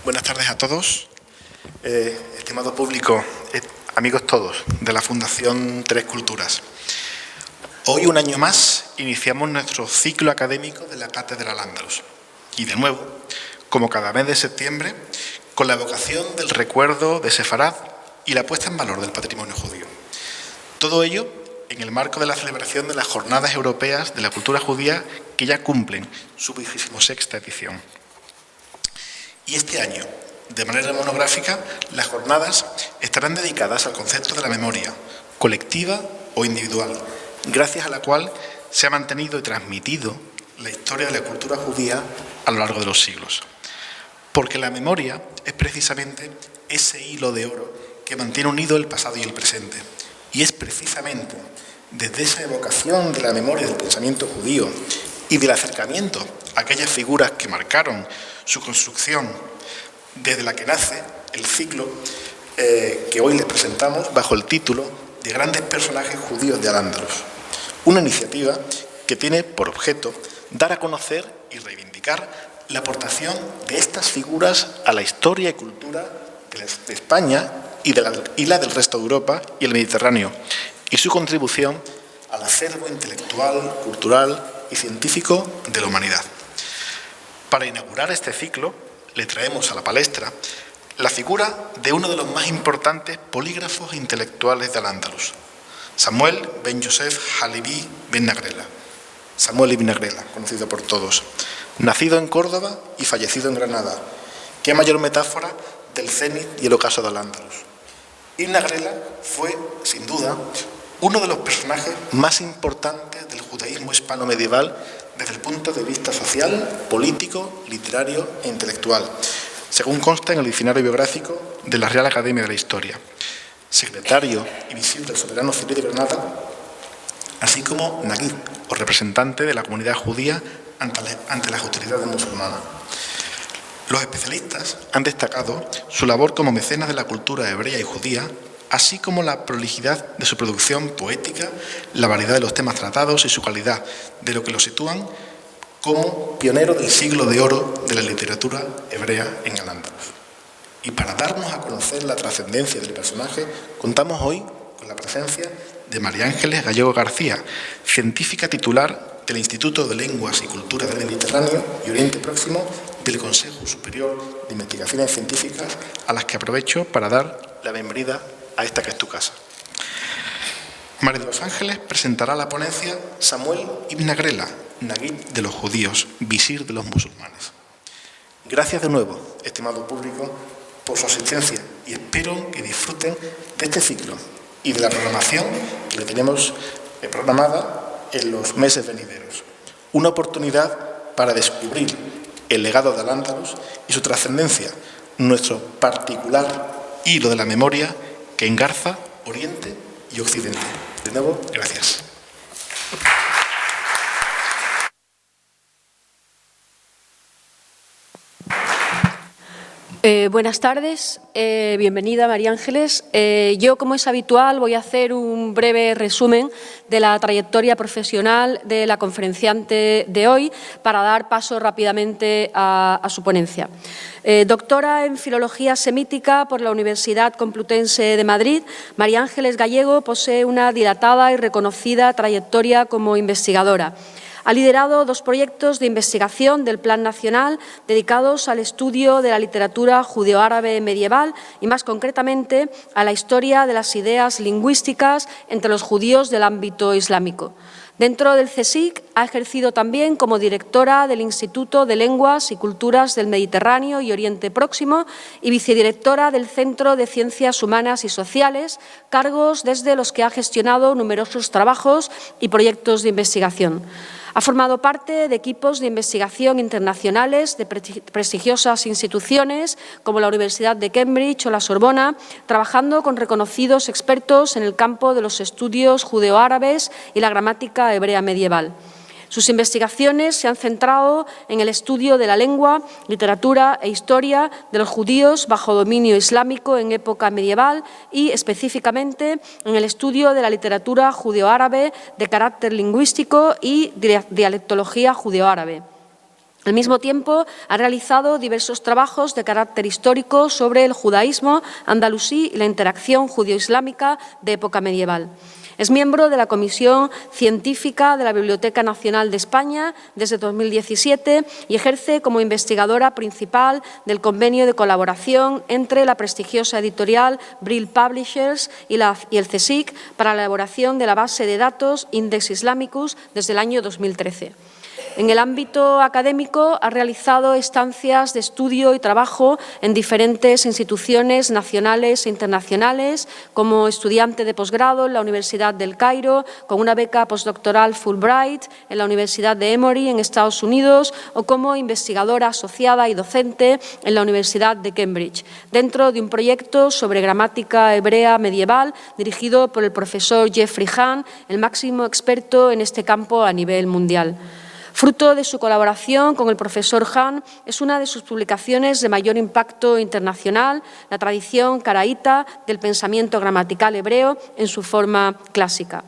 Buenas tardes a todos, estimado público, amigos todos de la Fundación Tres Culturas. Hoy, un año más, iniciamos nuestro ciclo académico de la Cátedra Al-Ándalus. Y de nuevo, como cada mes de septiembre, con la evocación del recuerdo de Sefarad y la puesta en valor del patrimonio judío. Todo ello en el marco de la celebración de las Jornadas Europeas de la Cultura Judía, que ya cumplen su 26ª edición. Y este año, de manera monográfica, las jornadas estarán dedicadas al concepto de la memoria, colectiva o individual, gracias a la cual se ha mantenido y transmitido la historia de la cultura judía a lo largo de los siglos. Porque la memoria es precisamente ese hilo de oro que mantiene unido el pasado y el presente. Y es precisamente desde esa evocación de la memoria del pensamiento judío y del acercamiento a aquellas figuras que marcaron su construcción, desde la que nace el ciclo que hoy les presentamos bajo el título de Grandes Personajes Judíos de Al-Ándalus. Una iniciativa que tiene por objeto dar a conocer y reivindicar la aportación de estas figuras a la historia y cultura de España y la del resto de Europa y el Mediterráneo, y su contribución al acervo intelectual, cultural y científico de la humanidad. Para inaugurar este ciclo, le traemos a la palestra la figura de uno de los más importantes polígrafos intelectuales de Al-Ándalus, Samuel ben Yosef Halevi ben Nagrela. Samuel ibn Nagrela, conocido por todos, nacido en Córdoba y fallecido en Granada. Qué mayor metáfora del cenit y el ocaso de Al-Ándalus. Ibn Nagrela fue, sin duda, uno de los personajes más importantes del judaísmo hispano medieval desde el punto de vista social, político, literario e intelectual, según consta en el diccionario biográfico de la Real Academia de la Historia, secretario y visible del soberano Ciri de Granada, así como Naguib, o representante de la comunidad judía ante las autoridades musulmanas. Los especialistas han destacado su labor como mecenas de la cultura hebrea y judía, así como la prolijidad de su producción poética, la variedad de los temas tratados y su calidad, de lo que lo sitúan como pionero del siglo de oro de la literatura hebrea en Al-Ándalus. Y para darnos a conocer la trascendencia del personaje, contamos hoy con la presencia de María Ángeles Gallego García, científica titular del Instituto de Lenguas y Culturas del Mediterráneo y Oriente Próximo del Consejo Superior de Investigaciones Científicas, a las que aprovecho para dar la bienvenida a esta que es tu casa. María de los Ángeles presentará la ponencia Samuel ibn Nagrela, Naguib de los judíos, visir de los musulmanes. Gracias de nuevo, estimado público, por su asistencia y espero que disfruten de este ciclo y de la programación que le tenemos programada en los meses venideros. Una oportunidad para descubrir el legado de Al-Ándalus y su trascendencia, nuestro particular hilo de la memoria que engarza Oriente y Occidente. De nuevo, gracias. Buenas tardes, bienvenida María Ángeles. Yo, como es habitual, voy a hacer un breve resumen de la trayectoria profesional de la conferenciante de hoy para dar paso rápidamente a su ponencia. Doctora en Filología Semítica por la Universidad Complutense de Madrid, María Ángeles Gallego posee una dilatada y reconocida trayectoria como investigadora. Ha liderado 2 proyectos de investigación del Plan Nacional dedicados al estudio de la literatura judeo-árabe medieval y, más concretamente, a la historia de las ideas lingüísticas entre los judíos del ámbito islámico. Dentro del CSIC ha ejercido también como directora del Instituto de Lenguas y Culturas del Mediterráneo y Oriente Próximo y vicedirectora del Centro de Ciencias Humanas y Sociales, cargos desde los que ha gestionado numerosos trabajos y proyectos de investigación. Ha formado parte de equipos de investigación internacionales de prestigiosas instituciones como la Universidad de Cambridge o la Sorbona, trabajando con reconocidos expertos en el campo de los estudios judeo-árabes y la gramática hebrea medieval. Sus investigaciones se han centrado en el estudio de la lengua, literatura e historia de los judíos bajo dominio islámico en época medieval y, específicamente, en el estudio de la literatura judeo-árabe de carácter lingüístico y dialectología judeo-árabe. Al mismo tiempo, ha realizado diversos trabajos de carácter histórico sobre el judaísmo andalusí y la interacción judío-islámica de época medieval. Es miembro de la Comisión Científica de la Biblioteca Nacional de España desde 2017 y ejerce como investigadora principal del convenio de colaboración entre la prestigiosa editorial Brill Publishers y el CSIC para la elaboración de la base de datos Index Islamicus desde el año 2013. En el ámbito académico ha realizado estancias de estudio y trabajo en diferentes instituciones nacionales e internacionales, como estudiante de posgrado en la Universidad del Cairo, con una beca postdoctoral Fulbright en la Universidad de Emory en Estados Unidos o como investigadora asociada y docente en la Universidad de Cambridge, dentro de un proyecto sobre gramática hebrea medieval dirigido por el profesor Jeffrey Hahn, el máximo experto en este campo a nivel mundial. Fruto de su colaboración con el profesor Hahn es una de sus publicaciones de mayor impacto internacional, la tradición caraíta del pensamiento gramatical hebreo en su forma clásica.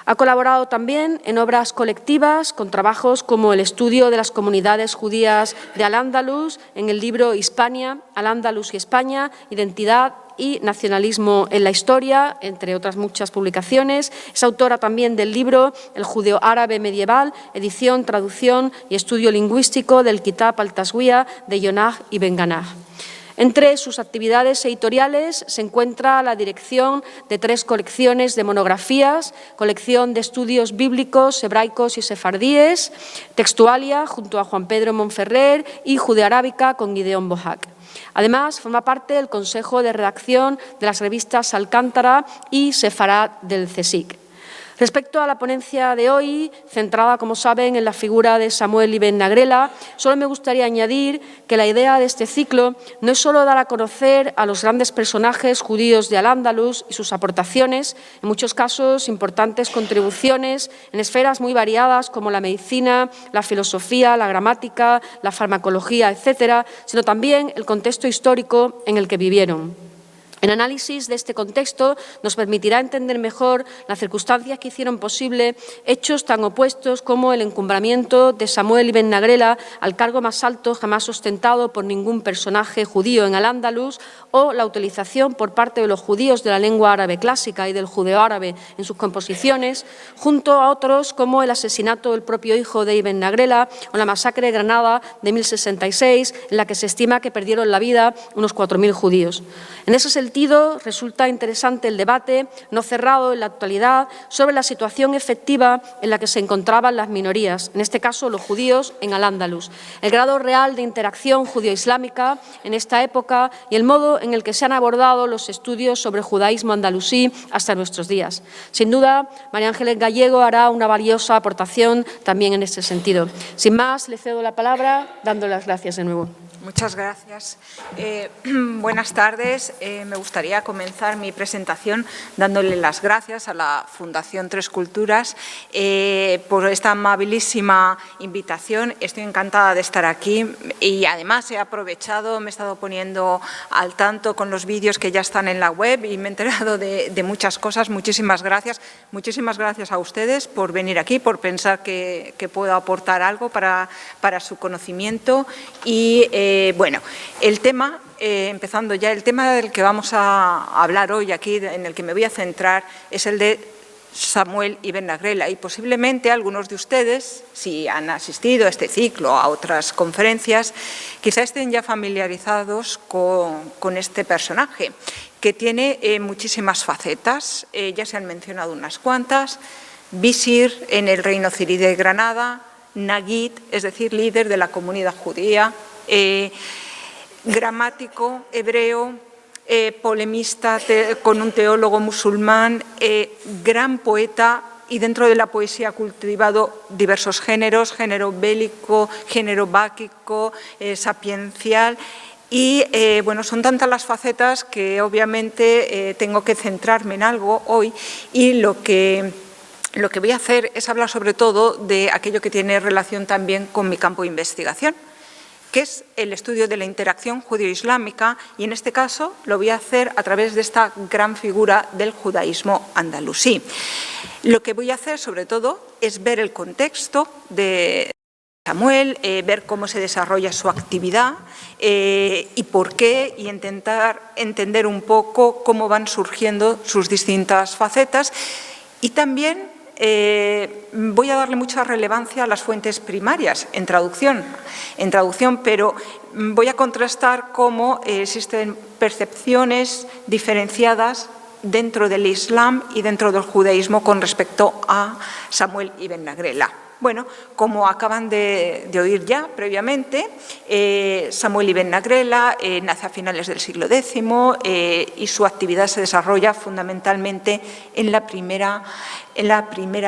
Ha colaborado también en obras colectivas con trabajos como el estudio de las comunidades judías de Al-Ándalus, en el libro Hispania, Al-Ándalus y España, Identidad y Nacionalismo en la Historia, entre otras muchas publicaciones. Es autora también del libro El judeo-árabe medieval, edición, traducción y estudio lingüístico del Kitab al-Taswiya de Yonah y Ben Ganah. Entre sus actividades editoriales se encuentra la dirección de 3 colecciones de monografías, colección de estudios bíblicos, hebraicos y sefardíes, Textualia junto a Juan Pedro Monferrer y Judeoarábica con Gideon Bohac. Además, forma parte del Consejo de Redacción de las revistas Alcántara y Sefarad del CSIC. Respecto a la ponencia de hoy, centrada, como saben, en la figura de Samuel Ibn Nagrela, solo me gustaría añadir que la idea de este ciclo no es solo dar a conocer a los grandes personajes judíos de Al-Ándalus y sus aportaciones, en muchos casos importantes contribuciones en esferas muy variadas como la medicina, la filosofía, la gramática, la farmacología, etcétera, sino también el contexto histórico en el que vivieron. El análisis de este contexto nos permitirá entender mejor las circunstancias que hicieron posible hechos tan opuestos como el encumbramiento de Samuel Ibn Nagrela al cargo más alto jamás ostentado por ningún personaje judío en Al-Ándalus o la utilización por parte de los judíos de la lengua árabe clásica y del judeo-árabe en sus composiciones, junto a otros como el asesinato del propio hijo de Ibn Nagrela o la masacre de Granada de 1066, en la que se estima que perdieron la vida unos 4.000 judíos. En ese sentido, resulta interesante el debate, no cerrado en la actualidad, sobre la situación efectiva en la que se encontraban las minorías, en este caso los judíos en Al-Ándalus, el grado real de interacción judío-islámica en esta época y el modo en el que se han abordado los estudios sobre el judaísmo andalusí hasta nuestros días. Sin duda, María Ángeles Gallego hará una valiosa aportación también en este sentido. Sin más, le cedo la palabra, dando las gracias de nuevo. Muchas gracias. Buenas tardes. Me gustaría comenzar mi presentación dándole las gracias a la Fundación Tres Culturas por esta amabilísima invitación. Estoy encantada de estar aquí y además he aprovechado, me he estado poniendo al tanto con los vídeos que ya están en la web y me he enterado de muchas cosas. Muchísimas gracias. Muchísimas gracias a ustedes por venir aquí, por pensar que puedo aportar algo para su conocimiento y bueno, el tema, empezando ya, el tema del que vamos a hablar hoy aquí, en el que me voy a centrar, es el de Samuel Ibn Nagrela y posiblemente algunos de ustedes, si han asistido a este ciclo o a otras conferencias, quizá estén ya familiarizados con este personaje, que tiene muchísimas facetas, ya se han mencionado unas cuantas: visir en el reino zirí de Granada, Naguid, es decir, líder de la comunidad judía, gramático hebreo, polemista con un teólogo musulmán, gran poeta y dentro de la poesía ha cultivado diversos géneros, género bélico, género báquico, sapiencial. Y bueno, son tantas las facetas que obviamente tengo que centrarme en algo hoy y lo que voy a hacer es hablar sobre todo de aquello que tiene relación también con mi campo de investigación, que es el estudio de la interacción judío-islámica y en este caso lo voy a hacer a través de esta gran figura del judaísmo andalusí. Lo que voy a hacer sobre todo es ver el contexto de Samuel, ver cómo se desarrolla su actividad y por qué, y intentar entender un poco cómo van surgiendo sus distintas facetas. Y también voy a darle mucha relevancia a las fuentes primarias en traducción, pero voy a contrastar cómo existen percepciones diferenciadas dentro del Islam y dentro del judaísmo con respecto a Samuel ibn Nagrela. Bueno, como acaban de oír ya previamente, Samuel ibn Nagrela nace a finales del siglo X y su actividad se desarrolla fundamentalmente en la primera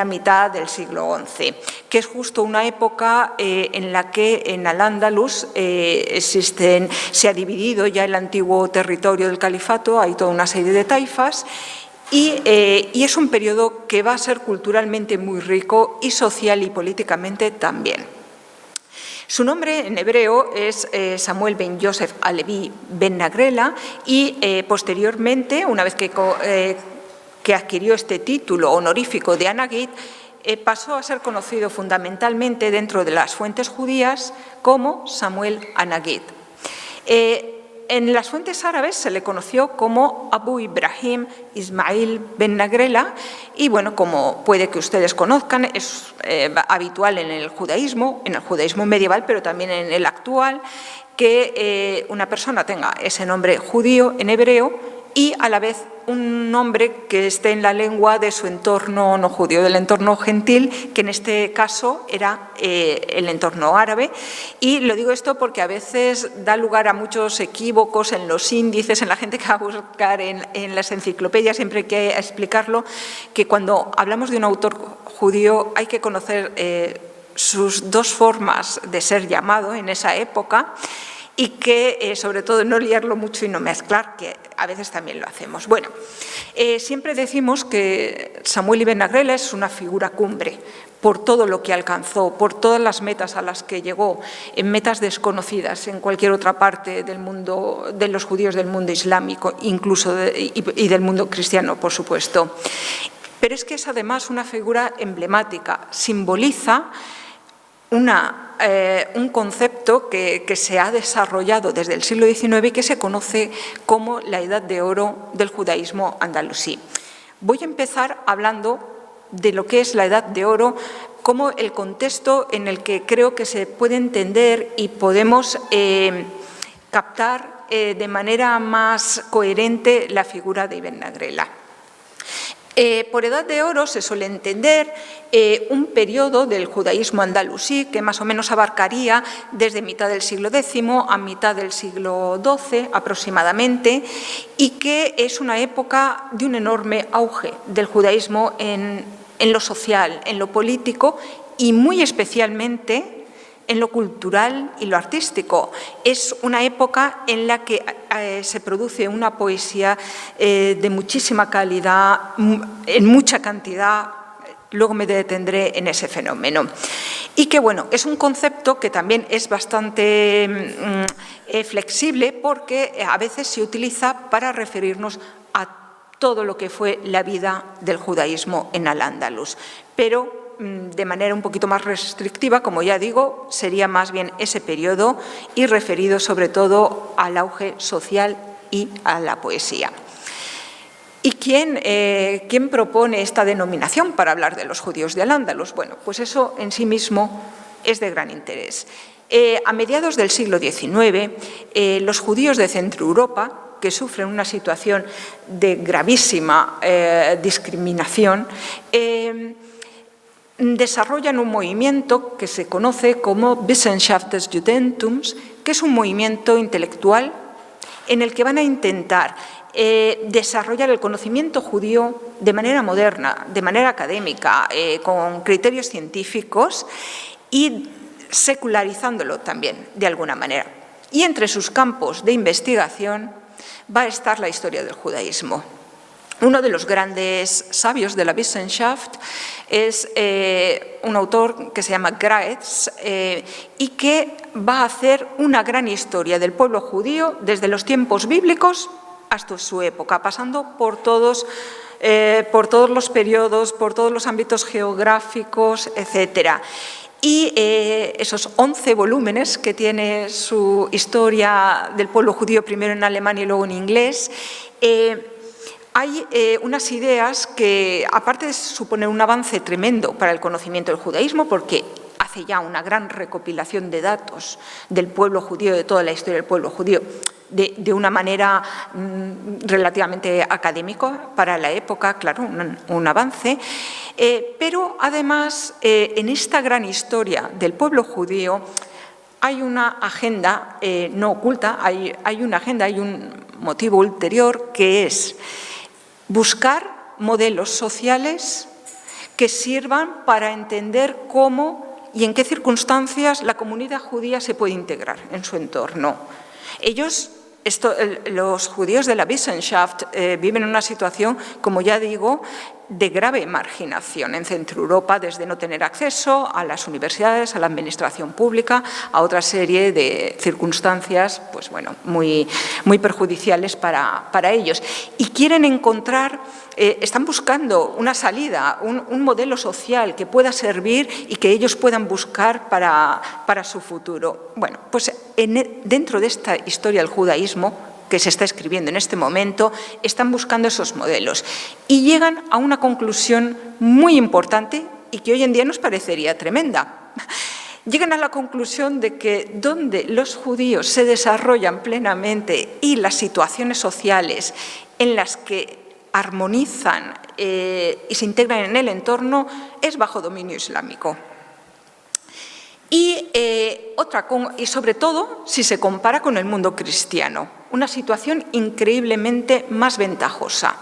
mitad del siglo XI, que es justo una época en la que en Al-Ándalus se ha dividido ya el antiguo territorio del califato, hay toda una serie de taifas. Y es un periodo que va a ser culturalmente muy rico y social y políticamente también. Su nombre en hebreo es Samuel ben Yosef Alevi ben Nagrela y posteriormente, una vez que adquirió este título honorífico de Anagid, pasó a ser conocido fundamentalmente dentro de las fuentes judías como Samuel Anagid. En las fuentes árabes se le conoció como Abu Ibrahim Ismail ben Nagrela y, bueno, como puede que ustedes conozcan, es habitual en el judaísmo medieval, pero también en el actual, que una persona tenga ese nombre judío en hebreo y a la vez un nombre que esté en la lengua de su entorno no judío, del entorno gentil, que en este caso era el entorno árabe. Y lo digo esto porque a veces da lugar a muchos equívocos en los índices, en la gente que va a buscar en las enciclopedias, siempre hay que explicarlo, que cuando hablamos de un autor judío hay que conocer sus dos formas de ser llamado en esa época, y que, sobre todo, no liarlo mucho y no mezclar, que a veces también lo hacemos. Bueno, siempre decimos que Samuel ibn Nagrela es una figura cumbre por todo lo que alcanzó, por todas las metas a las que llegó, en metas desconocidas en cualquier otra parte del mundo, de los judíos del mundo islámico, incluso y del mundo cristiano, por supuesto. Pero es que es además una figura emblemática, simboliza un concepto que se ha desarrollado desde el siglo XIX y que se conoce como la Edad de Oro del judaísmo andalusí. Voy a empezar hablando de lo que es la Edad de Oro como el contexto en el que creo que se puede entender y podemos captar de manera más coherente la figura de Ibn Nagrela. Por Edad de Oro se suele entender un periodo del judaísmo andalusí que más o menos abarcaría desde mitad del siglo X a mitad del siglo XII aproximadamente, y que es una época de un enorme auge del judaísmo en lo social, en lo político y muy especialmente en lo cultural y lo artístico. Es una época en la que se produce una poesía de muchísima calidad, en mucha cantidad. Luego me detendré en ese fenómeno. Y que, bueno, es un concepto que también es bastante flexible porque a veces se utiliza para referirnos a todo lo que fue la vida del judaísmo en Al-Ándalus. Pero de manera un poquito más restrictiva, como ya digo, sería más bien ese periodo y referido sobre todo al auge social y a la poesía. ¿Y quién propone esta denominación para hablar de los judíos de Al-Ándalus? Bueno, pues eso en sí mismo es de gran interés. A mediados del siglo XIX, los judíos de Centro Europa, que sufren una situación de gravísima discriminación, desarrollan un movimiento que se conoce como Wissenschaft des Judentums, que es un movimiento intelectual en el que van a intentar desarrollar el conocimiento judío de manera moderna, de manera académica, con criterios científicos y secularizándolo también de alguna manera. Y entre sus campos de investigación va a estar la historia del judaísmo. Uno de los grandes sabios de la Wissenschaft es un autor que se llama Graetz y que va a hacer una gran historia del pueblo judío desde los tiempos bíblicos hasta su época, pasando por todos los periodos, por todos los ámbitos geográficos, etcétera. y esos 11 volúmenes que tiene su historia del pueblo judío, primero en alemán y luego en inglés, hay unas ideas que, aparte de suponer un avance tremendo para el conocimiento del judaísmo, porque hace ya una gran recopilación de datos del pueblo judío, de toda la historia del pueblo judío, de una manera relativamente académica para la época, claro, un avance, pero además en esta gran historia del pueblo judío hay una agenda no oculta, hay una agenda, hay un motivo ulterior que es buscar modelos sociales que sirvan para entender cómo y en qué circunstancias la comunidad judía se puede integrar en su entorno. Ellos, los judíos de la Wissenschaft, viven en una situación, como ya digo, de grave marginación en Centro Europa, desde no tener acceso a las universidades, a la administración pública, a otra serie de circunstancias pues, bueno, muy perjudiciales para ellos. Y quieren encontrar, están buscando una salida, un modelo social que pueda servir y que ellos puedan buscar para su futuro. Bueno, pues dentro de esta historia del judaísmo, que se está escribiendo en este momento, están buscando esos modelos y llegan a una conclusión muy importante y que hoy en día nos parecería tremenda. Llegan a la conclusión de que donde los judíos se desarrollan plenamente y las situaciones sociales en las que armonizan y se integran en el entorno es bajo dominio islámico. Y sobre todo si se compara con el mundo cristiano, una situación increíblemente más ventajosa,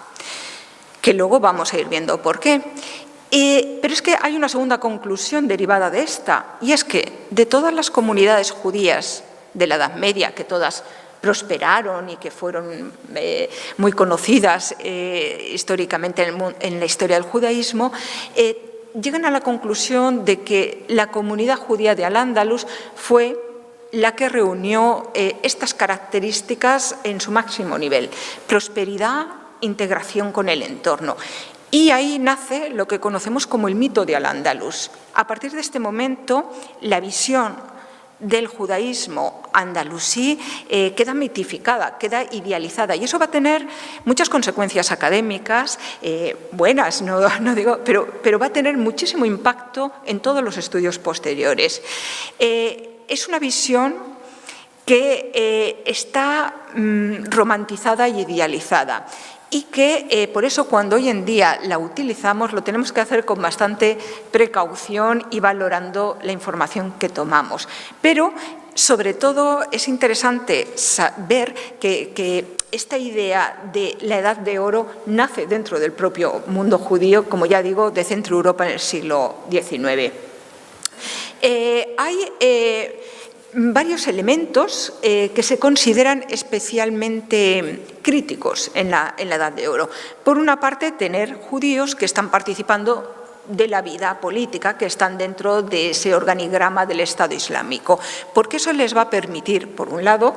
que luego vamos a ir viendo por qué. Pero es que hay una segunda conclusión derivada de esta, y es que de todas las comunidades judías de la Edad Media, que todas prosperaron y que fueron muy conocidas históricamente en la historia del judaísmo, llegan a la conclusión de que la comunidad judía de Al-Ándalus fue la que reunió estas características en su máximo nivel: prosperidad, integración con el entorno. Y ahí nace lo que conocemos como el mito de Al-Ándalus. A partir de este momento, la visión del judaísmo andalusí queda mitificada, queda idealizada, y eso va a tener muchas consecuencias académicas, buenas, no digo, pero va a tener muchísimo impacto en todos los estudios posteriores. Es una visión que está romantizada y idealizada, y que por eso cuando hoy en día la utilizamos lo tenemos que hacer con bastante precaución y valorando la información que tomamos. Pero sobre todo es interesante ver que esta idea de la Edad de Oro nace dentro del propio mundo judío, como ya digo, de Centro Europa en el siglo XIX. Hay varios elementos que se consideran especialmente críticos en la Edad de Oro. Por una parte, tener judíos que están participando de la vida política, que están dentro de ese organigrama del Estado Islámico, porque eso les va a permitir, por un lado,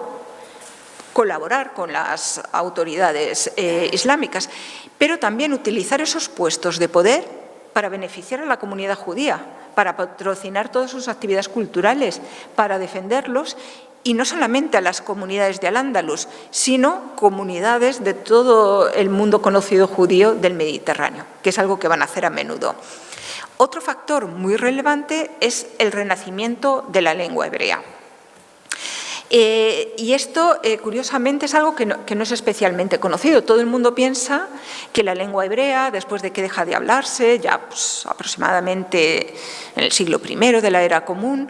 colaborar con las autoridades islámicas, pero también utilizar esos puestos de poder para beneficiar a la comunidad judía, para patrocinar todas sus actividades culturales, para defenderlos, y no solamente a las comunidades de Al-Ándalus, sino comunidades de todo el mundo conocido judío del Mediterráneo, que es algo que van a hacer a menudo. Otro factor muy relevante es el renacimiento de la lengua hebrea. Y esto, curiosamente, es algo que no es especialmente conocido. Todo el mundo piensa que la lengua hebrea, después de que deja de hablarse, ya pues, aproximadamente en el siglo I de la era común,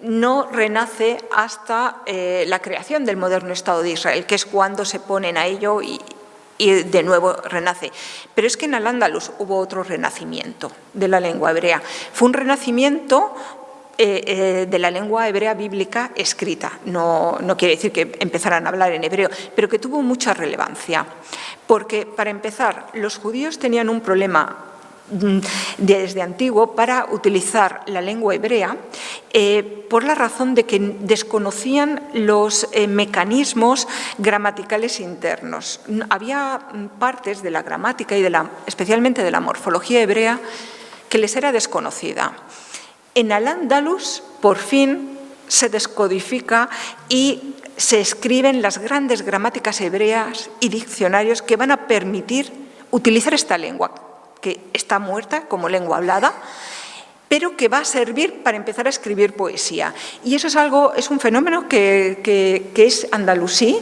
no renace hasta la creación del moderno Estado de Israel, que es cuando se ponen a ello y de nuevo renace. Pero es que en Al-Ándalus hubo otro renacimiento de la lengua hebrea. Fue un renacimiento de la lengua hebrea bíblica escrita. No quiere decir que empezaran a hablar en hebreo, pero que tuvo mucha relevancia. Porque, para empezar, los judíos tenían un problema desde antiguo para utilizar la lengua hebrea por la razón de que desconocían los mecanismos gramaticales internos. Había partes de la gramática y especialmente de la morfología hebrea que les era desconocida. En Al-Ándalus, por fin, se descodifica y se escriben las grandes gramáticas hebreas y diccionarios que van a permitir utilizar esta lengua, que está muerta como lengua hablada, pero que va a servir para empezar a escribir poesía. Y eso es un fenómeno que es andalusí,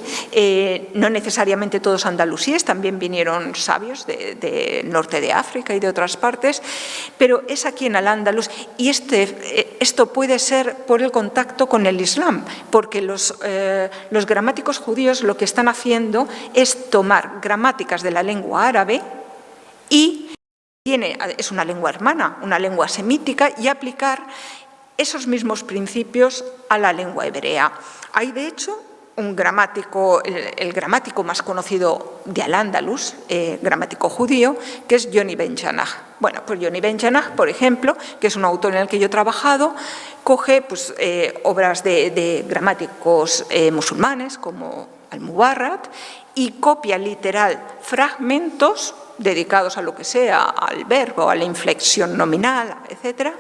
no necesariamente todos andalusíes, también vinieron sabios del norte de África y de otras partes, pero es aquí en Al-Ándalus, y esto puede ser por el contacto con el Islam, porque los gramáticos judíos lo que están haciendo es tomar gramáticas de la lengua árabe y es una lengua hermana, una lengua semítica, y aplicar esos mismos principios a la lengua hebrea. Hay, de hecho, un gramático, el gramático más conocido de Al-Ándalus, gramático judío, que es Yoni Ben Jannah. Bueno, pues Yoni Ben Jannah, por ejemplo, que es un autor en el que yo he trabajado, coge pues, obras de gramáticos musulmanes, como Al-Mubarrad, y copia literal fragmentos dedicados a lo que sea, al verbo, a la inflexión nominal, etc.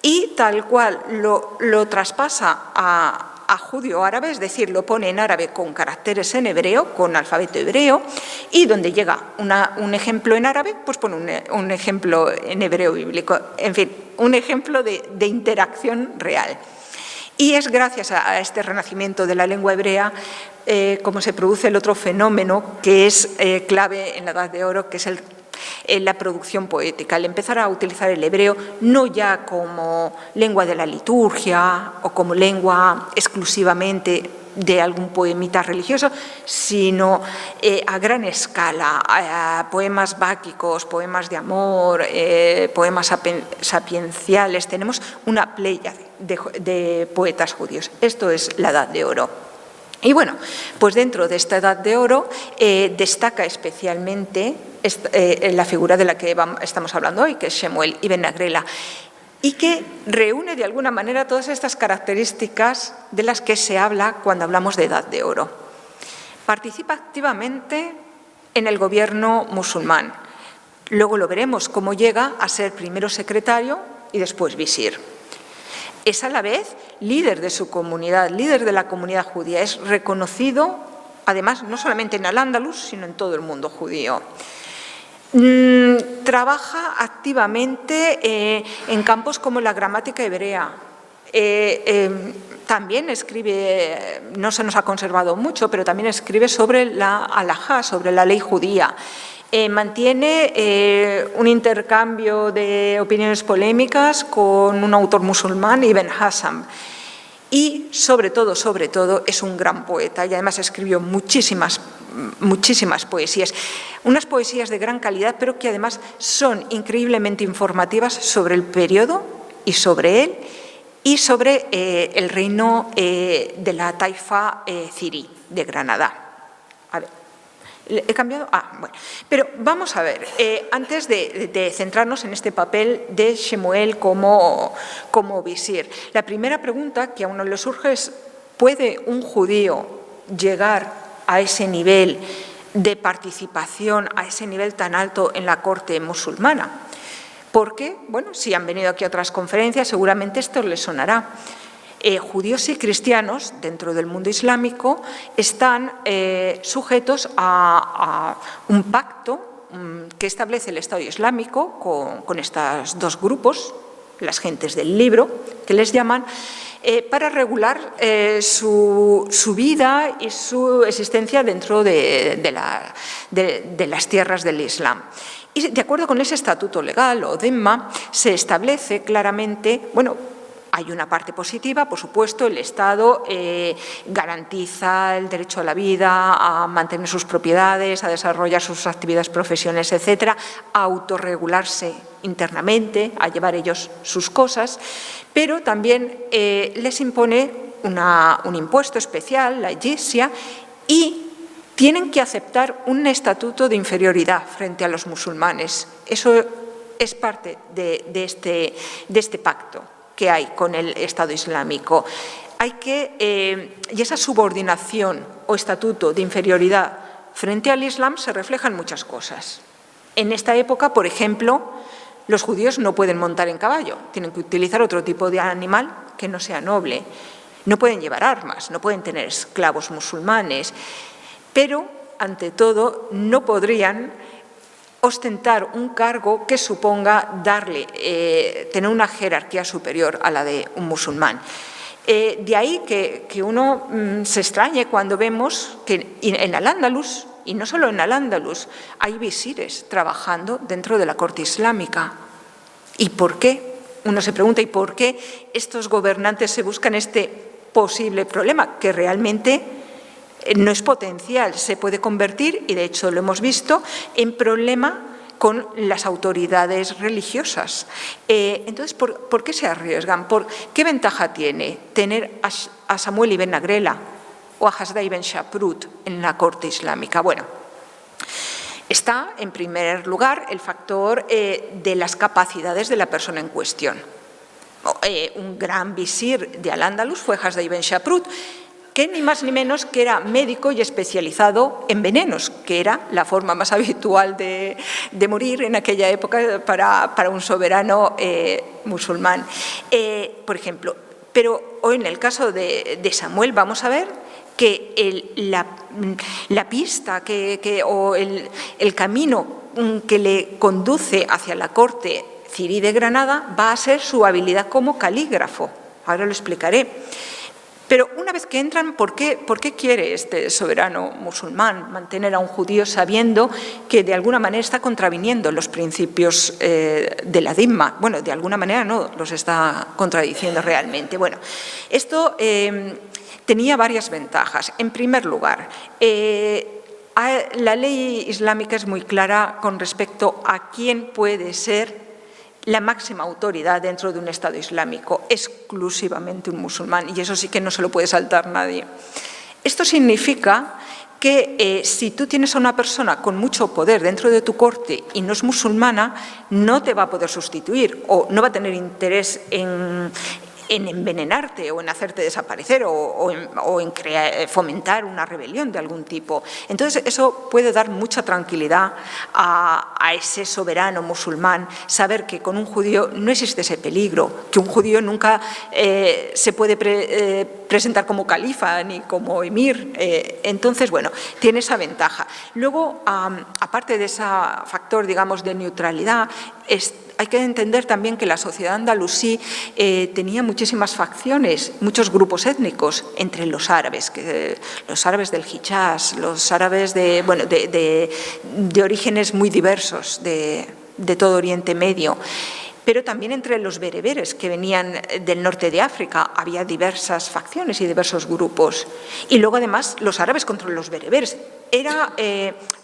Y tal cual lo traspasa a judío-árabe, es decir, lo pone en árabe con caracteres en hebreo, con alfabeto hebreo, y donde llega un ejemplo en árabe, pues pone un ejemplo en hebreo bíblico. En fin, un ejemplo de interacción real. Y es gracias a este renacimiento de la lengua hebrea como se produce el otro fenómeno que es clave en la Edad de Oro, que es la producción poética, el empezar a utilizar el hebreo no ya como lengua de la liturgia o como lengua exclusivamente de algún poemita religioso, sino a gran escala, a poemas báquicos, poemas de amor, poemas sapienciales. Tenemos una playa de poetas judíos. Esto es la Edad de Oro. Y bueno, pues dentro de esta Edad de Oro destaca especialmente la figura de la que estamos hablando hoy, que es Shemuel Ibn Agrela, y que reúne de alguna manera todas estas características de las que se habla cuando hablamos de Edad de Oro. Participa activamente en el gobierno musulmán. Luego lo veremos cómo llega a ser primero secretario y después visir. Es a la vez líder de su comunidad, líder de la comunidad judía. Es reconocido, además, no solamente en Al-Ándalus, sino en todo el mundo judío. Trabaja activamente en campos como la gramática hebrea. También escribe, no se nos ha conservado mucho, pero también escribe sobre la halajá, sobre la ley judía. Mantiene un intercambio de opiniones polémicas con un autor musulmán, Ibn Hazm. Y sobre todo, es un gran poeta y además escribió muchísimas poesías. Unas poesías de gran calidad, pero que además son increíblemente informativas sobre el periodo y sobre él y sobre el reino de la taifa zirí de Granada. A ver. ¿He cambiado? Bueno. Pero vamos a ver, antes de centrarnos en este papel de Shemuel como visir, la primera pregunta que a uno le surge es: ¿puede un judío llegar a ese nivel de participación, a ese nivel tan alto en la corte musulmana? Porque, bueno, si han venido aquí a otras conferencias, seguramente esto les sonará. Judíos y cristianos dentro del mundo islámico están sujetos a un pacto que establece el Estado Islámico con estos dos grupos, las gentes del libro, que les llaman, para regular su vida y su existencia dentro de las tierras del Islam. Y de acuerdo con ese estatuto legal o dhimma, se establece claramente, bueno, hay una parte positiva, por supuesto, el Estado garantiza el derecho a la vida, a mantener sus propiedades, a desarrollar sus actividades profesionales, etcétera, a autorregularse internamente, a llevar ellos sus cosas, pero también les impone un impuesto especial, la jizya, y tienen que aceptar un estatuto de inferioridad frente a los musulmanes. Eso es parte de este pacto que hay con el Estado Islámico. Y esa subordinación o estatuto de inferioridad frente al Islam se refleja en muchas cosas. En esta época, por ejemplo, Los judíos no pueden montar en caballo, tienen que utilizar otro tipo de animal que no sea noble. No pueden llevar armas, no pueden tener esclavos musulmanes, pero, ante todo, no podrían ostentar un cargo que suponga tener una jerarquía superior a la de un musulmán. De ahí que uno se extrañe cuando vemos que en Al-Ándalus, y no solo en Al-Ándalus, hay visires trabajando dentro de la corte islámica. ¿Y por qué? Uno se pregunta, ¿y por qué estos gobernantes se buscan este posible problema? Que realmente no es potencial, se puede convertir, y de hecho lo hemos visto, en problema con las autoridades religiosas. Entonces, ¿por qué se arriesgan? ¿Qué ventaja tiene tener a Samuel ibn Agrela o a Hasdai ibn Shaprut en la corte islámica? Bueno, está en primer lugar el factor de las capacidades de la persona en cuestión. Un gran visir de Al-Ándalus fue Hasdai ibn Shaprut, que ni más ni menos que era médico y especializado en venenos, que era la forma más habitual de morir en aquella época para un soberano musulmán, por ejemplo. Pero hoy, en el caso de Samuel, vamos a ver que la pista o el camino que le conduce hacia la corte cirí de Granada va a ser su habilidad como calígrafo. Ahora lo explicaré. Pero una vez que entran, ¿por qué quiere este soberano musulmán mantener a un judío sabiendo que de alguna manera está contraviniendo los principios de la dhimma? Bueno, de alguna manera no, los está contradiciendo realmente. Bueno, esto tenía varias ventajas. En primer lugar, la ley islámica es muy clara con respecto a quién puede ser la máxima autoridad dentro de un Estado islámico, exclusivamente un musulmán, y eso sí que no se lo puede saltar nadie. Esto significa que si tú tienes a una persona con mucho poder dentro de tu corte y no es musulmana, no te va a poder sustituir o no va a tener interés en envenenarte o en hacerte desaparecer o en fomentar una rebelión de algún tipo. Entonces, eso puede dar mucha tranquilidad a ese soberano musulmán, saber que con un judío no existe ese peligro, que un judío nunca se puede presentar como califa ni como emir. Entonces, bueno, tiene esa ventaja. Luego, aparte de ese factor, digamos, de neutralidad, hay que entender también que la sociedad andalusí tenía muchísimas facciones, muchos grupos étnicos entre los árabes del Hijaz, los árabes de orígenes muy diversos de todo Oriente Medio. Pero también entre los bereberes que venían del norte de África había diversas facciones y diversos grupos. Y luego, además, los árabes contra los bereberes.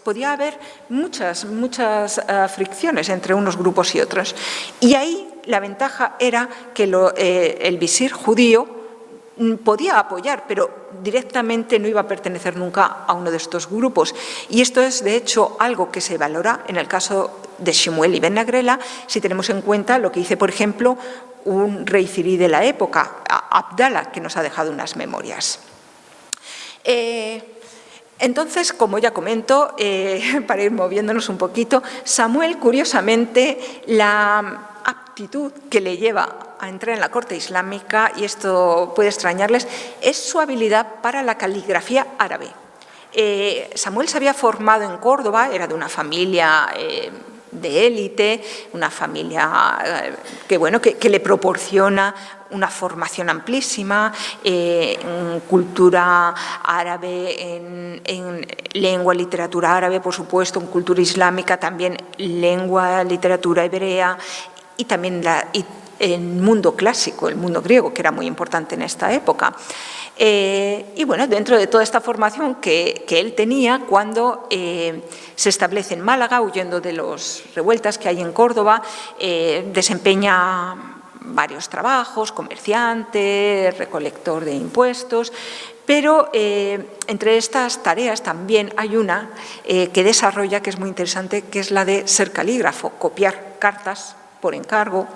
Podía haber muchas fricciones entre unos grupos y otros. Y ahí la ventaja era que el visir judío podía apoyar, pero directamente no iba a pertenecer nunca a uno de estos grupos. Y esto es, de hecho, algo que se valora en el caso de Samuel ibn Agrela, si tenemos en cuenta lo que dice, por ejemplo, un rey cirí de la época, Abdallah, que nos ha dejado unas memorias. Entonces, como ya comento, para ir moviéndonos un poquito, Samuel, curiosamente, la aptitud que le lleva a entrar en la corte islámica, y esto puede extrañarles, es su habilidad para la caligrafía árabe. Samuel se había formado en Córdoba, era de una familia de élite, una familia que le proporciona una formación amplísima en cultura árabe, en lengua, literatura árabe, por supuesto, en cultura islámica, también lengua, literatura hebrea y también el mundo clásico, el mundo griego, que era muy importante en esta época. Y bueno, dentro de toda esta formación que él tenía, cuando se establece en Málaga, huyendo de las revueltas que hay en Córdoba, desempeña varios trabajos, comerciante, recolector de impuestos, pero entre estas tareas también hay una que desarrolla, que es muy interesante, que es la de ser calígrafo, copiar cartas por encargo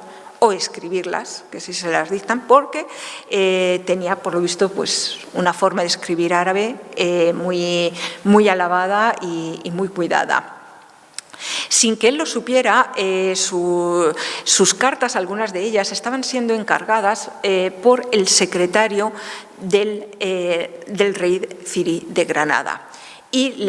o escribirlas, que sí se las dictan, porque tenía, por lo visto, pues, una forma de escribir árabe muy alabada y muy cuidada. Sin que él lo supiera, sus cartas, algunas de ellas, estaban siendo encargadas por el secretario del rey Ciri de Granada y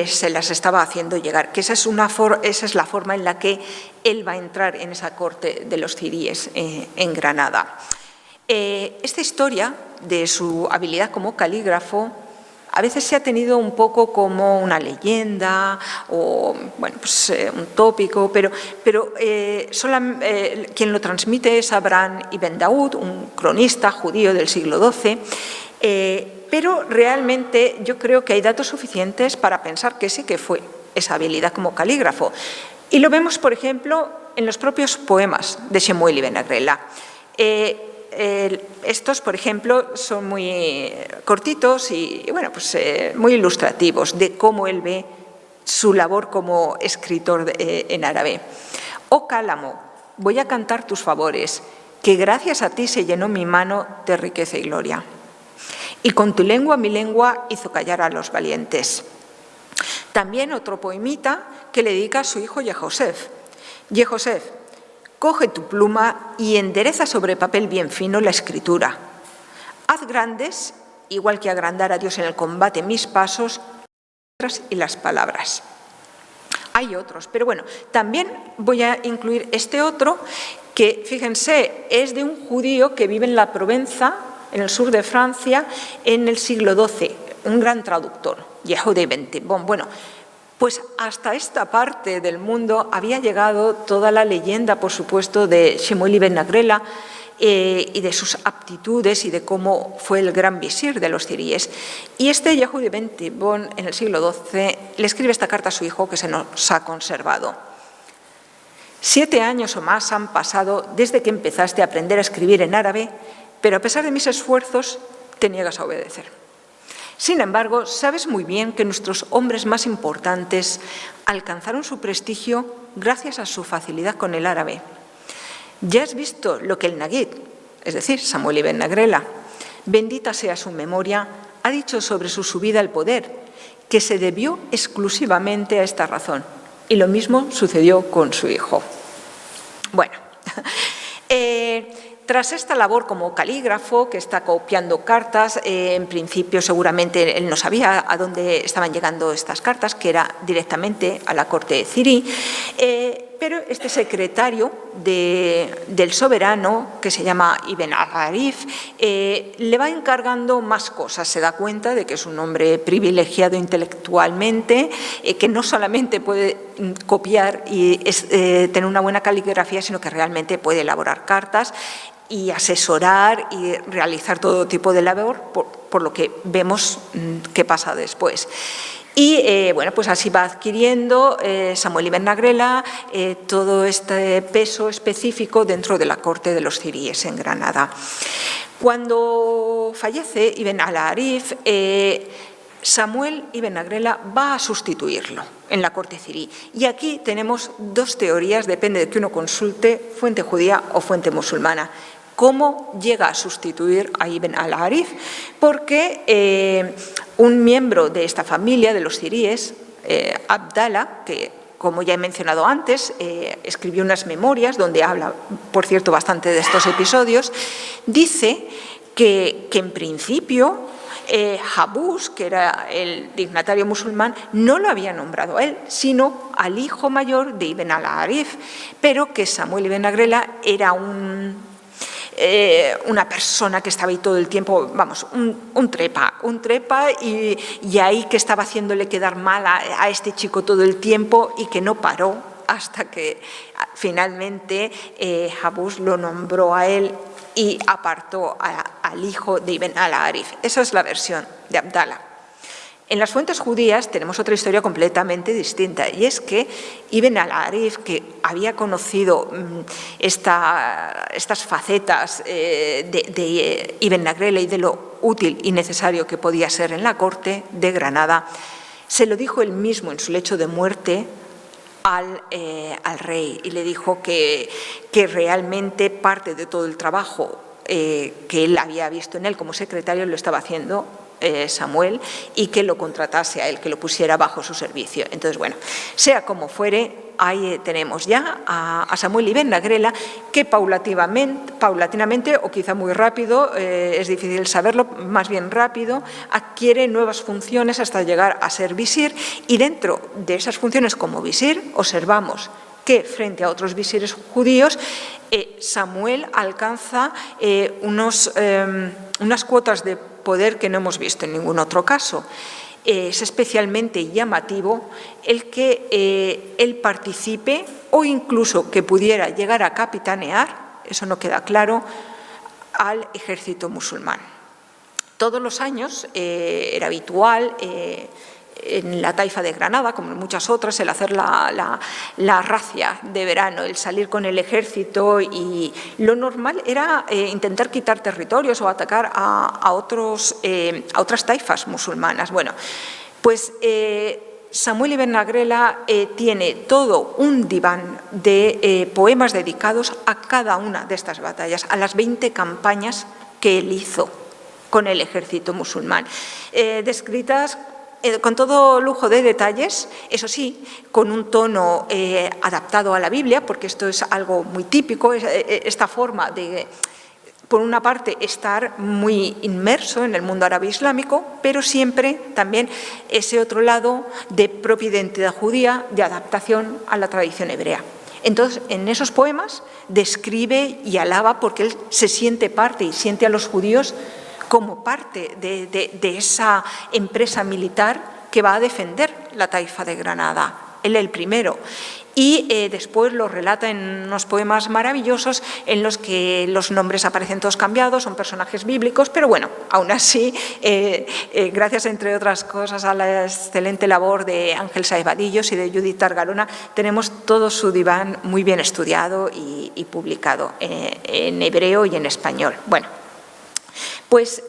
se las estaba haciendo llegar, que esa es la forma en la que él va a entrar en esa corte de los ciríes en Granada. Esta historia de su habilidad como calígrafo a veces se ha tenido un poco como una leyenda o bueno, pues, un tópico, pero quien lo transmite es Abraham ibn Daud, un cronista judío del siglo XII, pero realmente yo creo que hay datos suficientes para pensar que sí que fue esa habilidad como calígrafo. Y lo vemos, por ejemplo, en los propios poemas de Shemuel ibn Agrela. Estos, por ejemplo, son muy cortitos y bueno, pues, muy ilustrativos de cómo él ve su labor como escritor en árabe. Oh Cálamo, voy a cantar tus favores, que gracias a ti se llenó mi mano de riqueza y gloria. Y con tu lengua mi lengua hizo callar a los valientes. También otro poemita que le dedica a su hijo Yehosef. Yehosef, coge tu pluma y endereza sobre papel bien fino la escritura. Haz grandes, igual que agrandar a Dios en el combate, mis pasos, las letras y las palabras. Hay otros, pero bueno, también voy a incluir este otro que, fíjense, es de un judío que vive en la Provenza, en el sur de Francia, en el siglo XII, un gran traductor, Yehudi ben Tibbon. Bueno, pues hasta esta parte del mundo había llegado toda la leyenda, por supuesto, de Shemuel ibn Agrela y de sus aptitudes y de cómo fue el gran visir de los ciríes. Y este Yehudi ben Tibbon, en el siglo XII, le escribe esta carta a su hijo que se nos ha conservado. 7 años o más han pasado desde que empezaste a aprender a escribir en árabe, pero a pesar de mis esfuerzos, te niegas a obedecer. Sin embargo, sabes muy bien que nuestros hombres más importantes alcanzaron su prestigio gracias a su facilidad con el árabe. Ya has visto lo que el Naguid, es decir, Samuel ibn Agrela, bendita sea su memoria, ha dicho sobre su subida al poder, que se debió exclusivamente a esta razón. Y lo mismo sucedió con su hijo. Bueno, tras esta labor como calígrafo, que está copiando cartas, en principio seguramente él no sabía a dónde estaban llegando estas cartas, que era directamente a la corte de Ciri, pero este secretario del soberano, que se llama Ibn al-Arif, le va encargando más cosas. Se da cuenta de que es un hombre privilegiado intelectualmente, que no solamente puede copiar y tener una buena caligrafía, sino que realmente puede elaborar cartas y asesorar y realizar todo tipo de labor, por lo que vemos qué pasa después. Y bueno, pues así va adquiriendo Samuel ibn Agrela todo este peso específico dentro de la corte de los ciríes en Granada. Cuando fallece Ibn al-Arif, Samuel ibn Agrela va a sustituirlo en la corte cirí. Y aquí tenemos dos teorías, depende de que uno consulte, fuente judía o fuente musulmana. ¿Cómo llega a sustituir a Ibn al-Arif? Porque un miembro de esta familia, de los ciríes, Abdallah, que como ya he mencionado antes, escribió unas memorias donde habla, por cierto, bastante de estos episodios, dice que en principio Jabús, que era el dignatario musulmán, no lo había nombrado a él, sino al hijo mayor de Ibn al-Arif, pero que Samuel ibn Agrela era una persona que estaba ahí todo el tiempo, vamos, un trepa y ahí que estaba haciéndole quedar mal a este chico todo el tiempo y que no paró hasta que finalmente Jabús lo nombró a él y apartó al hijo de Ibn al-Arif. Esa es la versión de Abdallah. En las fuentes judías tenemos otra historia completamente distinta, y es que Ibn al-Arif, que había conocido estas facetas de Ibn Agrela y de lo útil y necesario que podía ser en la corte de Granada, se lo dijo él mismo en su lecho de muerte al rey, y le dijo que realmente parte de todo el trabajo que él había visto en él como secretario lo estaba haciendo Samuel, y que lo contratase a él, que lo pusiera bajo su servicio. Entonces, bueno, sea como fuere, ahí tenemos ya a Samuel Ibn Agrela, que paulatinamente, o quizá muy rápido, es difícil saberlo, más bien rápido, adquiere nuevas funciones hasta llegar a ser visir, y dentro de esas funciones como visir observamos que frente a otros visires judíos, Samuel alcanza unas cuotas de poder que no hemos visto en ningún otro caso. Es especialmente llamativo el que él participe o incluso que pudiera llegar a capitanear, eso no queda claro, al ejército musulmán. Todos los años era habitual en la Taifa de Granada, como en muchas otras, el hacer la racia de verano, el salir con el ejército, y lo normal era intentar quitar territorios o atacar a otras taifas musulmanas. Bueno, pues Samuel Ibn Agrela tiene todo un diván de poemas dedicados a cada una de estas batallas, a las 20 campañas que él hizo con el ejército musulmán, descritas con todo lujo de detalles, eso sí, con un tono adaptado a la Biblia, porque esto es algo muy típico, esta forma de, por una parte, estar muy inmerso en el mundo árabe islámico, pero siempre también ese otro lado de propia identidad judía, de adaptación a la tradición hebrea. Entonces, en esos poemas describe y alaba, porque él se siente parte y siente a los judíos como parte de esa empresa militar que va a defender la Taifa de Granada, él el primero. Y después lo relata en unos poemas maravillosos en los que los nombres aparecen todos cambiados, son personajes bíblicos, pero bueno, aún así, gracias entre otras cosas a la excelente labor de Ángel Sáez Vadillos y de Judith Targarona, tenemos todo su diván muy bien estudiado y publicado en hebreo y en español. Bueno, pues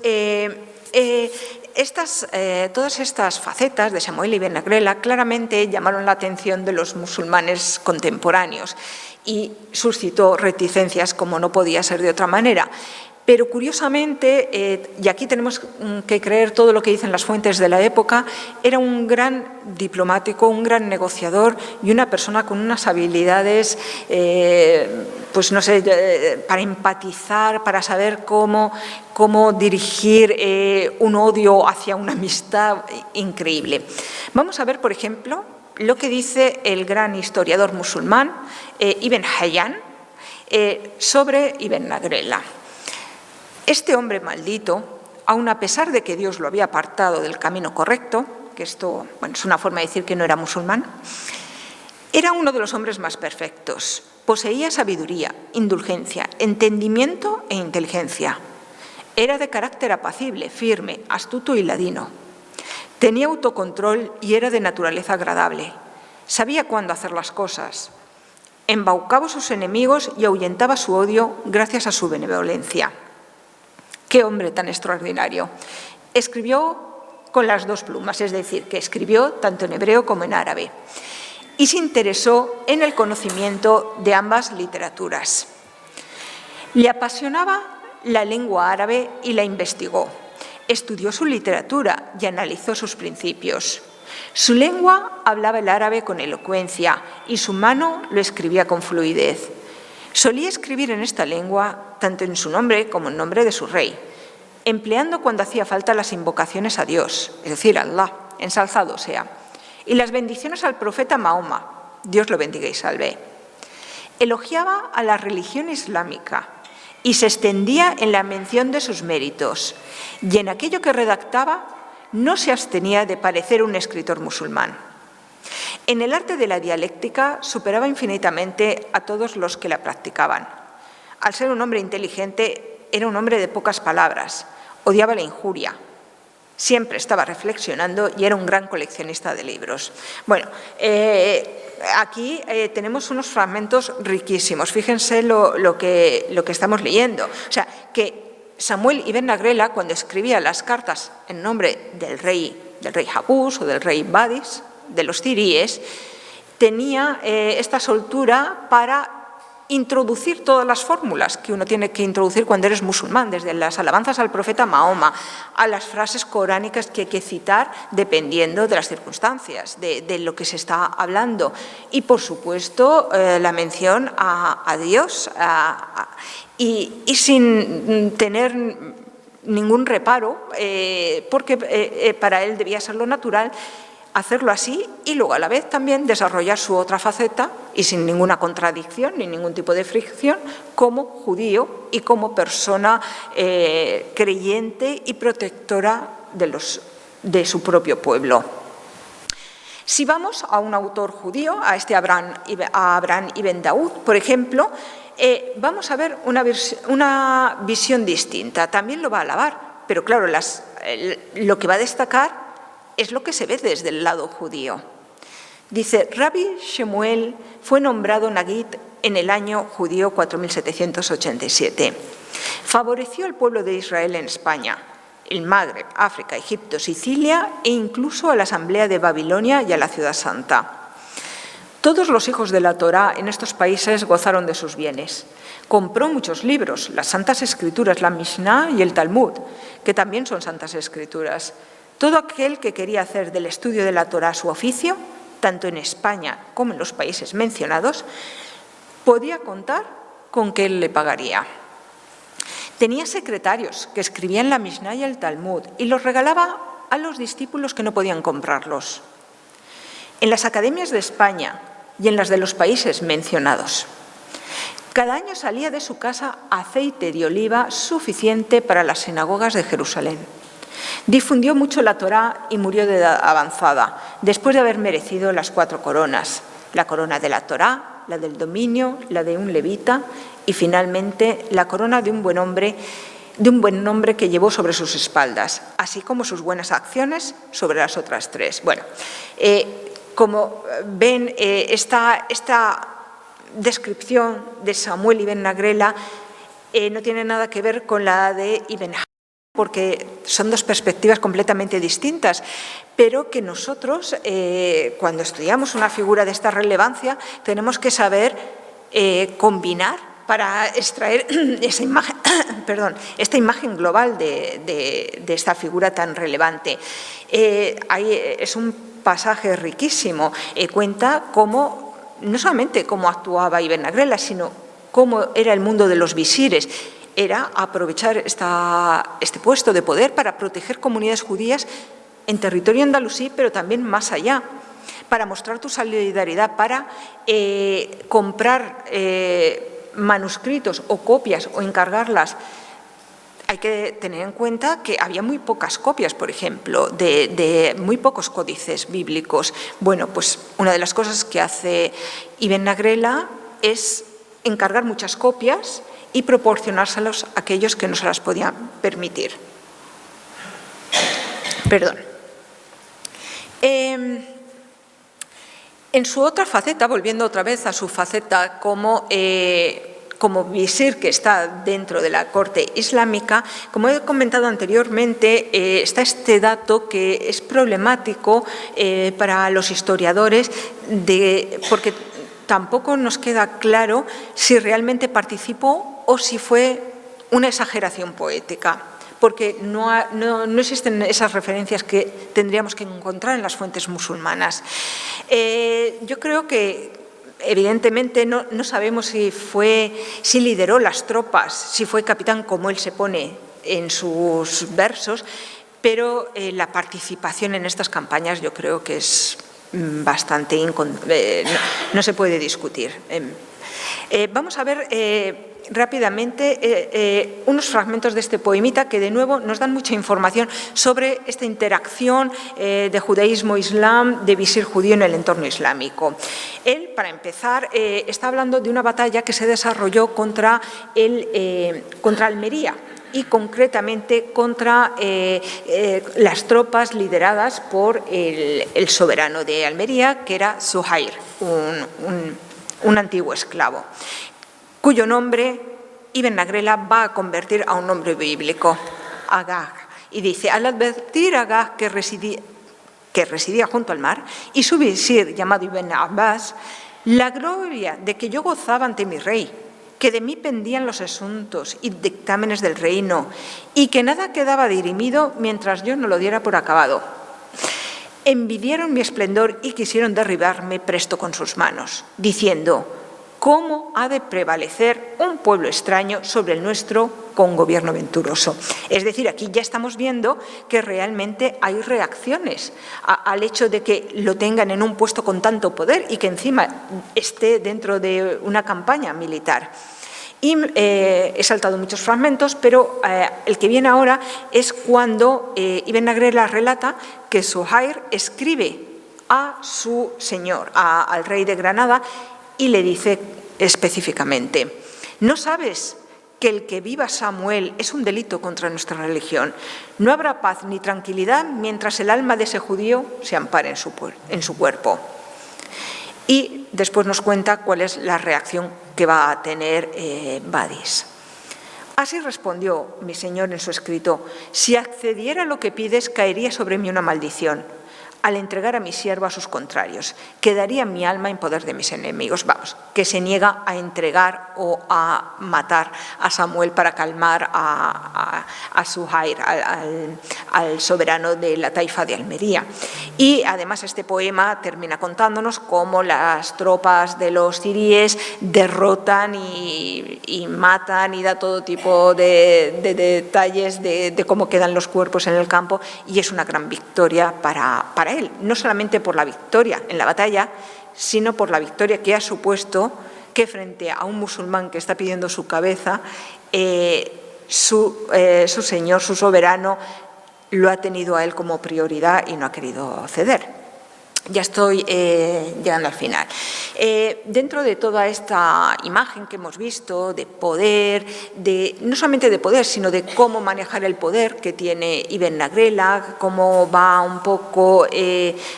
todas estas facetas de Samuel Ibn Agrela claramente llamaron la atención de los musulmanes contemporáneos y suscitó reticencias, como no podía ser de otra manera. Pero curiosamente, y aquí tenemos que creer todo lo que dicen las fuentes de la época, era un gran diplomático, un gran negociador y una persona con unas habilidades, pues no sé, para empatizar, para saber cómo dirigir un odio hacia una amistad increíble. Vamos a ver, por ejemplo, lo que dice el gran historiador musulmán Ibn Hayyan sobre Ibn Agrela. Este hombre maldito, aun a pesar de que Dios lo había apartado del camino correcto, que esto es una forma de decir que no era musulmán, era uno de los hombres más perfectos. Poseía sabiduría, indulgencia, entendimiento e inteligencia. Era de carácter apacible, firme, astuto y ladino. Tenía autocontrol y era de naturaleza agradable. Sabía cuándo hacer las cosas. Embaucaba a sus enemigos y ahuyentaba su odio gracias a su benevolencia. ¡Qué hombre tan extraordinario! Escribió con las dos plumas, es decir, que escribió tanto en hebreo como en árabe, y se interesó en el conocimiento de ambas literaturas. Le apasionaba la lengua árabe y la investigó. Estudió su literatura y analizó sus principios. Su lengua hablaba el árabe con elocuencia y su mano lo escribía con fluidez. Solía escribir en esta lengua tanto en su nombre como en nombre de su rey, empleando cuando hacía falta las invocaciones a Dios, es decir, a Allah, ensalzado sea, y las bendiciones al profeta Mahoma, Dios lo bendiga y salve. Elogiaba a la religión islámica y se extendía en la mención de sus méritos, y en aquello que redactaba no se abstenía de parecer un escritor musulmán. En el arte de la dialéctica superaba infinitamente a todos los que la practicaban. Al ser un hombre inteligente, era un hombre de pocas palabras, odiaba la injuria, siempre estaba reflexionando y era un gran coleccionista de libros. Bueno, aquí tenemos unos fragmentos riquísimos, fíjense lo que estamos leyendo. O sea, que Samuel Ibn Agrela, cuando escribía las cartas en nombre del rey Jabús o del rey Badis, de los ciríes, tenía esta soltura para introducir todas las fórmulas que uno tiene que introducir cuando eres musulmán, desde las alabanzas al profeta Mahoma a las frases coránicas que hay que citar dependiendo de las circunstancias, de lo que se está hablando. Y, por supuesto, la mención a Dios y sin tener ningún reparo, porque para él debía ser lo natural hacerlo así y luego a la vez también desarrollar su otra faceta y sin ninguna contradicción ni ningún tipo de fricción como judío y como persona creyente y protectora de su propio pueblo. Si vamos a un autor judío, a Abraham ibn Daud, por ejemplo, vamos a ver una visión distinta. También lo va a alabar, pero claro, lo que va a destacar es lo que se ve desde el lado judío. Dice, Rabbi Shemuel fue nombrado Nagid en el año judío 4787. Favoreció al pueblo de Israel en España, el Magreb, África, Egipto, Sicilia e incluso a la Asamblea de Babilonia y a la Ciudad Santa. Todos los hijos de la Torá en estos países gozaron de sus bienes. Compró muchos libros, las Santas Escrituras, la Mishnah y el Talmud, que también son Santas Escrituras. Todo aquel que quería hacer del estudio de la Torá su oficio, tanto en España como en los países mencionados, podía contar con que él le pagaría. Tenía secretarios que escribían la Mishnah y el Talmud y los regalaba a los discípulos que no podían comprarlos. En las academias de España y en las de los países mencionados, cada año salía de su casa aceite de oliva suficiente para las sinagogas de Jerusalén. Difundió mucho la Torá y murió de edad avanzada, después de haber merecido las 4 coronas, la corona de la Torá, la del dominio, la de un levita y finalmente la corona de un buen nombre que llevó sobre sus espaldas, así como sus buenas acciones sobre las otras 3. Bueno, como ven, esta descripción de Samuel ibn Nagrela no tiene nada que ver con la de Ibn Hazm, porque son 2 perspectivas completamente distintas, pero que nosotros, cuando estudiamos una figura de esta relevancia, tenemos que saber combinar para extraer esta imagen global de esta figura tan relevante. Es un pasaje riquísimo, cuenta cómo, no solamente cómo actuaba Ibn Nagrela, sino cómo era el mundo de los visires. Era aprovechar este puesto de poder para proteger comunidades judías en territorio andalusí, pero también más allá, para mostrar tu solidaridad, para comprar manuscritos o copias o encargarlas. Hay que tener en cuenta que había muy pocas copias, por ejemplo, de muy pocos códices bíblicos. Bueno, pues una de las cosas que hace Ibn Nagrela es encargar muchas copias y proporcionárselos a aquellos que no se las podían permitir. Perdón. En su otra faceta, volviendo otra vez a su faceta como visir que está dentro de la corte islámica, como he comentado anteriormente, está este dato que es problemático para los historiadores porque tampoco nos queda claro si realmente participó o si fue una exageración poética, porque no existen esas referencias que tendríamos que encontrar en las fuentes musulmanas. Yo creo que, evidentemente, no sabemos si lideró las tropas, si fue capitán, como él se pone en sus versos, pero la participación en estas campañas yo creo que es bastante, no se puede discutir. Vamos a ver rápidamente unos fragmentos de este poemita que de nuevo nos dan mucha información sobre esta interacción de judaísmo-islam, de visir judío en el entorno islámico. Él, para empezar, está hablando de una batalla que se desarrolló contra Almería, y concretamente contra las tropas lideradas por el soberano de Almería, que era Zuhair, un antiguo esclavo, cuyo nombre Ibn Nagrela va a convertir a un nombre bíblico, Agag. Y dice, al advertir a Agag que residía junto al mar, y su visir, llamado Ibn Abbas, la gloria de que yo gozaba ante mi rey, que de mí pendían los asuntos y dictámenes del reino, y que nada quedaba dirimido mientras yo no lo diera por acabado. Envidiaron mi esplendor y quisieron derribarme presto con sus manos, diciendo: ¿cómo ha de prevalecer un pueblo extraño sobre el nuestro con gobierno venturoso? Es decir, aquí ya estamos viendo que realmente hay reacciones al hecho de que lo tengan en un puesto con tanto poder y que encima esté dentro de una campaña militar. Y he saltado muchos fragmentos, pero el que viene ahora es cuando Ibn Agrela relata que Zuhair escribe a su señor, al rey de Granada, y le dice específicamente: ¿no sabes que el que viva Samuel es un delito contra nuestra religión? No habrá paz ni tranquilidad mientras el alma de ese judío se ampare en su cuerpo. Y después nos cuenta cuál es la reacción que va a tener Badis. Así respondió mi señor en su escrito: si accediera a lo que pides, caería sobre mí una maldición. Al entregar a mi siervo a sus contrarios, quedaría mi alma en poder de mis enemigos. Vamos, que se niega a entregar o a matar a Samuel para calmar a Zuhair, al soberano de la taifa de Almería. Y además este poema termina contándonos cómo las tropas de los ciríes derrotan y matan, y da todo tipo de detalles de cómo quedan los cuerpos en el campo, y es una gran victoria para él, no solamente por la victoria en la batalla, sino por la victoria que ha supuesto que frente a un musulmán que está pidiendo su cabeza, su señor, su soberano, lo ha tenido a él como prioridad y no ha querido ceder. Ya estoy llegando al final. Dentro de toda esta imagen que hemos visto de poder, no solamente de poder, sino de cómo manejar el poder que tiene Ibn Agrela, cómo va un poco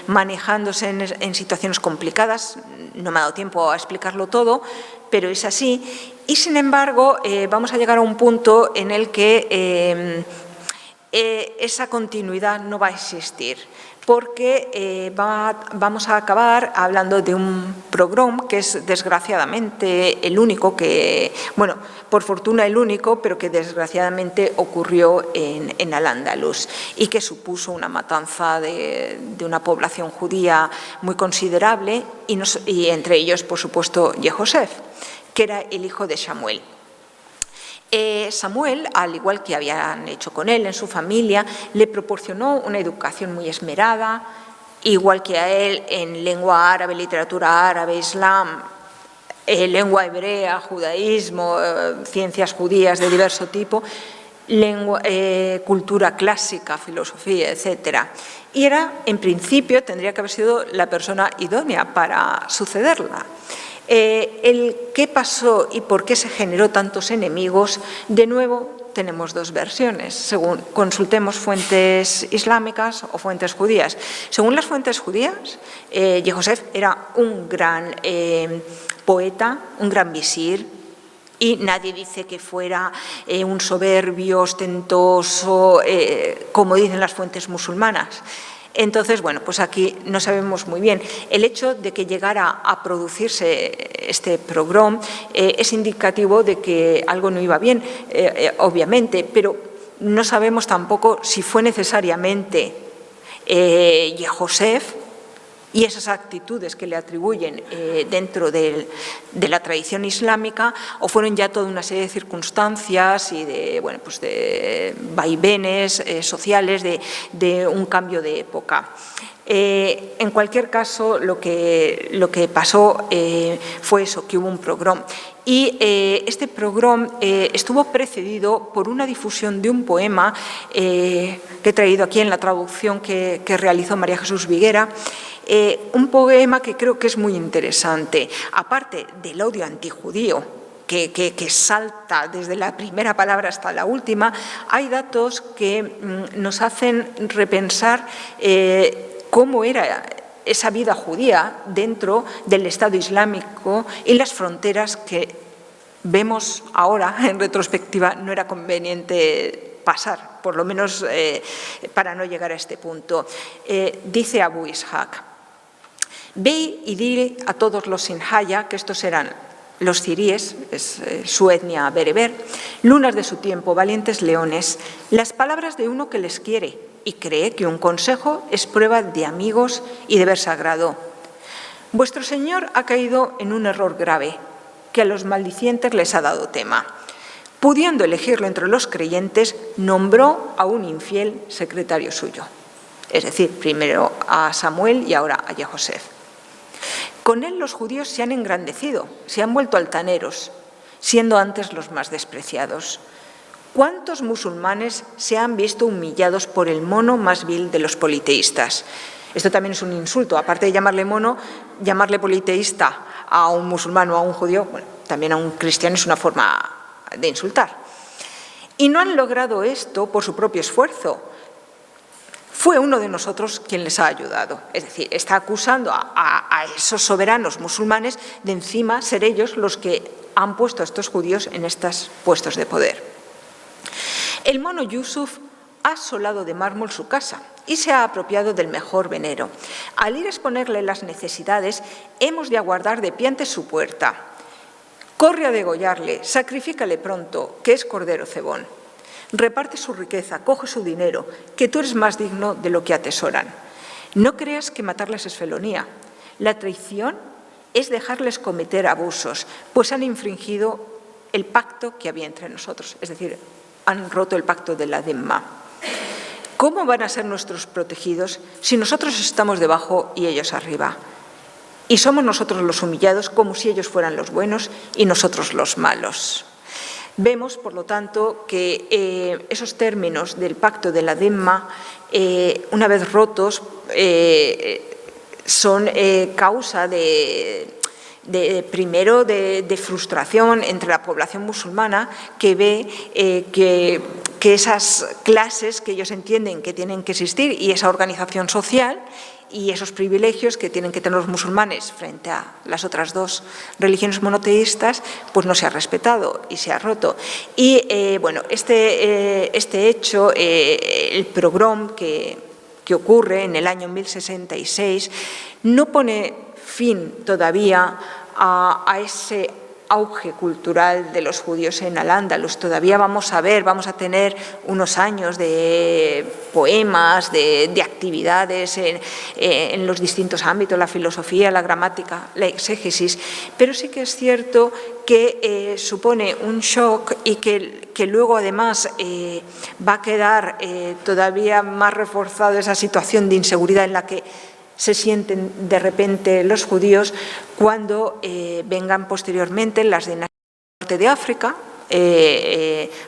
manejándose en situaciones complicadas, no me ha dado tiempo a explicarlo todo, pero es así. Y sin embargo, vamos a llegar a un punto en el que esa continuidad no va a existir, porque vamos a acabar hablando de un pogrom que es desgraciadamente el único que, bueno, por fortuna el único, pero que desgraciadamente ocurrió en Al-Ándalus y que supuso una matanza de una población judía muy considerable y entre ellos, por supuesto, Joseph, que era el hijo de Samuel. Samuel, al igual que habían hecho con él en su familia, le proporcionó una educación muy esmerada, igual que a él en lengua árabe, literatura árabe, islam, lengua hebrea, judaísmo, ciencias judías de diverso tipo, cultura clásica, filosofía, etc. Y era, en principio, tendría que haber sido la persona idónea para sucederla. El qué pasó y por qué se generó tantos enemigos, de nuevo tenemos dos versiones, según consultemos fuentes islámicas o fuentes judías. Según las fuentes judías, Joseph era un gran poeta, un gran visir, y nadie dice que fuera un soberbio, ostentoso, como dicen las fuentes musulmanas. Entonces, bueno, pues aquí no sabemos muy bien. El hecho de que llegara a producirse este pogrom es indicativo de que algo no iba bien, obviamente, pero no sabemos tampoco si fue necesariamente Joseph y esas actitudes que le atribuyen dentro de la tradición islámica, o fueron ya toda una serie de circunstancias y de, bueno, pues de vaivenes sociales, de un cambio de época. En cualquier caso, lo que pasó fue eso, que hubo un pogrom. Y este pogrom estuvo precedido por una difusión de un poema que he traído aquí en la traducción que realizó María Jesús Viguera, un poema que creo que es muy interesante. Aparte del odio antijudío, que salta desde la primera palabra hasta la última, hay datos que nos hacen repensar cómo era esa vida judía dentro del Estado Islámico y las fronteras que vemos ahora, en retrospectiva, no era conveniente pasar, por lo menos para no llegar a este punto. Dice Abu Ishaq: Ve y dile a todos los Sinhaya, que estos eran los ciríes, es su etnia bereber, lunas de su tiempo, valientes leones, las palabras de uno que les quiere y cree que un consejo es prueba de amigos y deber sagrado. Vuestro Señor ha caído en un error grave, que a los maldicientes les ha dado tema. Pudiendo elegirlo entre los creyentes, nombró a un infiel secretario suyo. Es decir, primero a Samuel y ahora a Joseph. Con él los judíos se han engrandecido, se han vuelto altaneros, siendo antes los más despreciados. ¿Cuántos musulmanes se han visto humillados por el mono más vil de los politeístas? Esto también es un insulto, aparte de llamarle mono, llamarle politeísta a un musulmán o a un judío, bueno, también a un cristiano es una forma de insultar. Y no han logrado esto por su propio esfuerzo. Fue uno de nosotros quien les ha ayudado. Es decir, está acusando a esos soberanos musulmanes de encima ser ellos los que han puesto a estos judíos en estos puestos de poder. El mono Yusuf ha asolado de mármol su casa y se ha apropiado del mejor venero. Al ir a exponerle las necesidades, hemos de aguardar de pie ante su puerta. Corre a degollarle, sacrifícale pronto, que es cordero cebón. Reparte su riqueza, coge su dinero, que tú eres más digno de lo que atesoran. No creas que matarles es felonía. La traición es dejarles cometer abusos, pues han infringido el pacto que había entre nosotros, es decir, han roto el pacto de la Demma. ¿Cómo van a ser nuestros protegidos si nosotros estamos debajo y ellos arriba? Y somos nosotros los humillados como si ellos fueran los buenos y nosotros los malos. Vemos, por lo tanto, que esos términos del pacto de la Demma, una vez rotos, son causa primero de frustración entre la población musulmana, que ve que esas clases que ellos entienden que tienen que existir y esa organización social y esos privilegios que tienen que tener los musulmanes frente a las otras dos religiones monoteístas, pues no se ha respetado y se ha roto. Y bueno, este hecho, el pogrom que ocurre en el año 1066, no pone fin todavía a ese auge cultural de los judíos en Al-Ándalus. Todavía vamos a tener unos años de poemas, de actividades en los distintos ámbitos, la filosofía, la gramática, la exégesis, pero sí que es cierto que supone un shock y que luego además va a quedar todavía más reforzado esa situación de inseguridad en la que se sienten de repente los judíos cuando vengan posteriormente las dinastías del norte de África,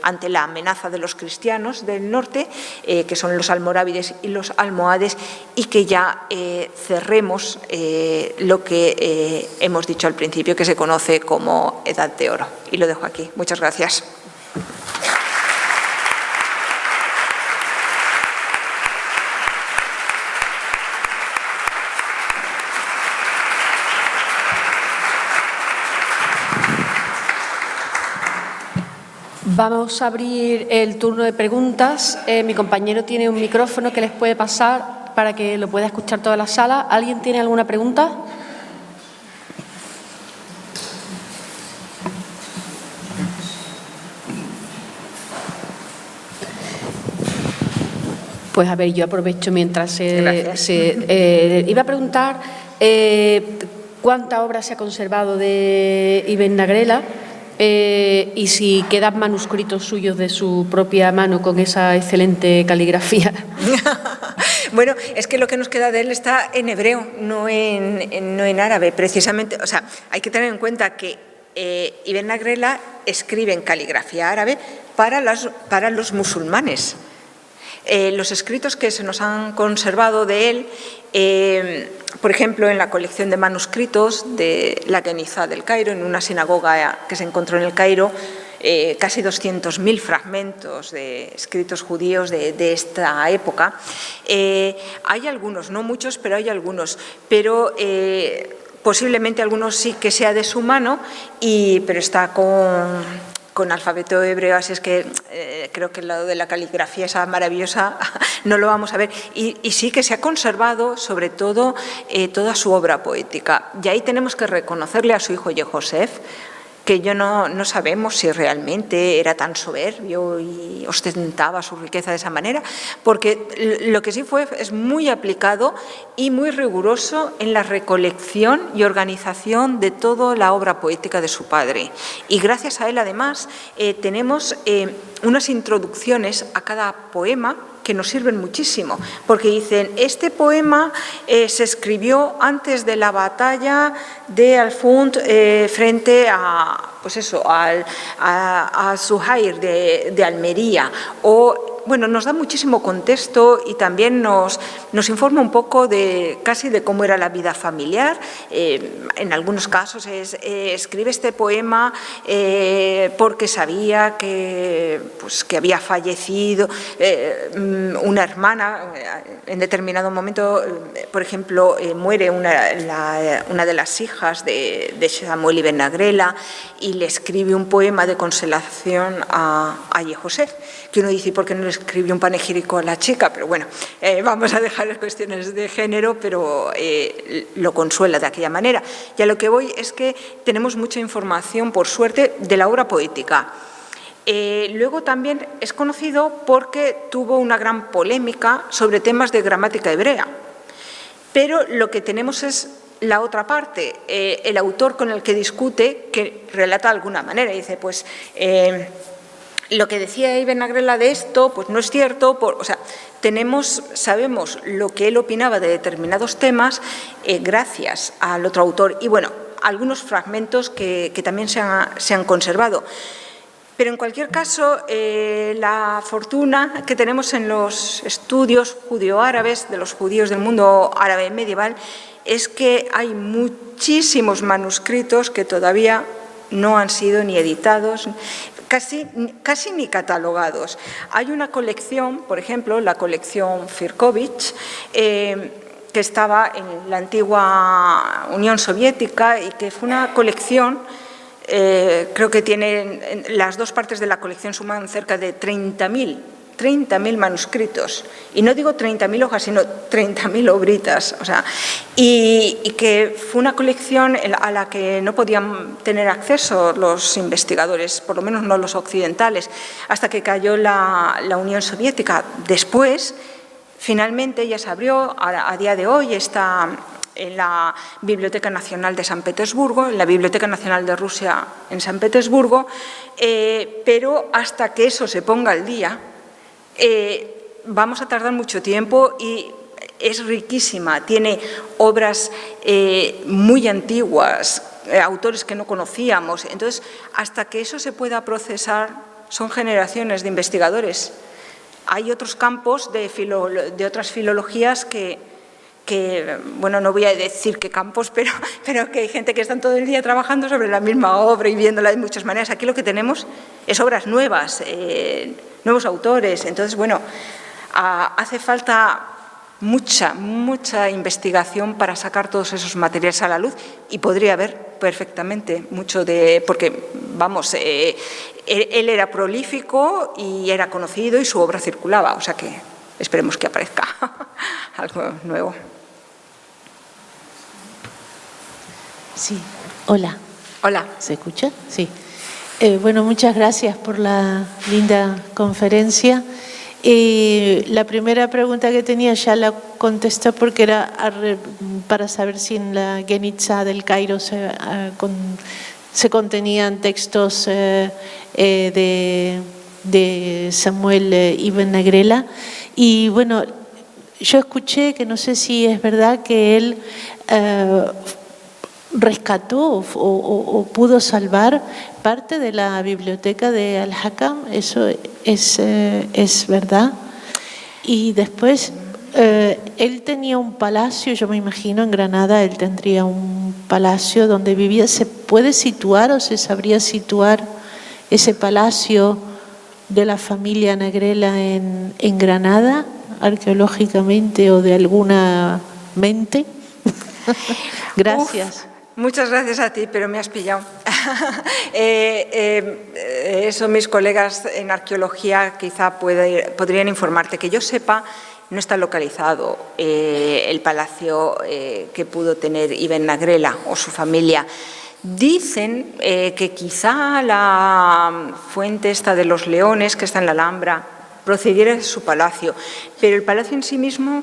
ante la amenaza de los cristianos del norte, que son los almorávides y los almohades, y que ya cerremos lo que hemos dicho al principio, que se conoce como Edad de Oro. Y lo dejo aquí. Muchas gracias. Vamos a abrir el turno de preguntas. Mi compañero tiene un micrófono que les puede pasar para que lo pueda escuchar toda la sala. ¿Alguien tiene alguna pregunta? Pues a ver, yo aprovecho mientras iba a preguntar cuánta obra se ha conservado de Ibn Nagrela. Y si quedan manuscritos suyos de su propia mano con esa excelente caligrafía. Bueno, es que lo que nos queda de él está en hebreo, no en árabe, precisamente. O sea, hay que tener en cuenta que Ibn Nagrela escribe en caligrafía árabe para los musulmanes. Los escritos que se nos han conservado de él, por ejemplo, en la colección de manuscritos de la Kenizá del Cairo, en una sinagoga que se encontró en el Cairo, casi 200.000 fragmentos de escritos judíos de esta época. Hay algunos, no muchos, pero hay algunos, pero posiblemente algunos sí que sea de su mano, pero está con alfabeto hebreo, así es que creo que el lado de la caligrafía esa maravillosa no lo vamos a ver. Y sí que se ha conservado, sobre todo, toda su obra poética. Y ahí tenemos que reconocerle a su hijo Yehosef, que no sabemos si realmente era tan soberbio y ostentaba su riqueza de esa manera, porque lo que sí es muy aplicado y muy riguroso en la recolección y organización de toda la obra poética de su padre. Y gracias a él, además, tenemos unas introducciones a cada poema que nos sirven muchísimo, porque dicen, este poema se escribió antes de la batalla de Alfund frente a, pues eso, a Zuhair de Almería, o bueno, nos da muchísimo contexto y también nos informa un poco casi de cómo era la vida familiar. En algunos casos escribe este poema porque sabía que había fallecido una hermana en determinado momento. Por ejemplo, muere una de las hijas de Samuel Ibn Agrela y le escribe un poema de consolación a Yehosef, que uno dice, ¿por qué no le escribió un panegírico a la chica? Pero bueno, vamos a dejar las cuestiones de género, pero lo consuela de aquella manera. Y a lo que voy es que tenemos mucha información, por suerte, de la obra poética. Luego también es conocido porque tuvo una gran polémica sobre temas de gramática hebrea. Pero lo que tenemos es la otra parte, el autor con el que discute, que relata de alguna manera, dice, pues lo que decía Ibn Agrela de esto, pues no es cierto, o sea, sabemos lo que él opinaba de determinados temas gracias al otro autor y bueno, algunos fragmentos que también se han conservado. Pero en cualquier caso, la fortuna que tenemos en los estudios judío-árabes, de los judíos del mundo árabe medieval, es que hay muchísimos manuscritos que todavía no han sido ni editados, casi ni catalogados. Hay una colección, por ejemplo, la colección Firkovich, que estaba en la antigua Unión Soviética y que fue una colección, creo que tienen, las dos partes de la colección suman cerca de 30.000 manuscritos, y no digo 30.000 hojas, sino 30.000 obritas, o sea, y que fue una colección a la que no podían tener acceso los investigadores, por lo menos no los occidentales, hasta que cayó la Unión Soviética. Después, finalmente, ya se abrió, a día de hoy está en la Biblioteca Nacional de San Petersburgo, en la Biblioteca Nacional de Rusia en San Petersburgo, pero hasta que eso se ponga al día, vamos a tardar mucho tiempo y es riquísima, tiene obras muy antiguas, autores que no conocíamos. Entonces, hasta que eso se pueda procesar, son generaciones de investigadores. Hay otros campos de otras filologías que, bueno, no voy a decir qué campos, pero que hay gente que está todo el día trabajando sobre la misma obra y viéndola de muchas maneras. Aquí lo que tenemos es obras nuevas, nuevos autores. Entonces, bueno, hace falta mucha investigación para sacar todos esos materiales a la luz, y podría haber perfectamente mucho porque, vamos, él era prolífico y era conocido y su obra circulaba, o sea que esperemos que aparezca algo nuevo. Sí, hola. Hola. ¿Se escucha? Sí. Bueno, muchas gracias por la linda conferencia. La primera pregunta que tenía ya la contesté porque era para saber si en la Genitza del Cairo se contenían textos de Samuel Ibn Agrela. Y bueno, yo escuché que no sé si es verdad que él rescató o pudo salvar parte de la biblioteca de Al-Hakam. ¿Eso es verdad? Y después, él tenía un palacio, yo me imagino en Granada él tendría un palacio donde vivía. ¿Se puede situar o se sabría situar ese palacio de la familia Agrela en Granada, arqueológicamente o de alguna mente? Gracias. Muchas gracias a ti, pero me has pillado. Eso mis colegas en arqueología quizá podrían informarte. Que yo sepa, no está localizado el palacio que pudo tener Ibn Nagrela o su familia. Dicen que quizá la fuente esta de los leones, que está en la Alhambra, procediera de su palacio, pero el palacio en sí mismo,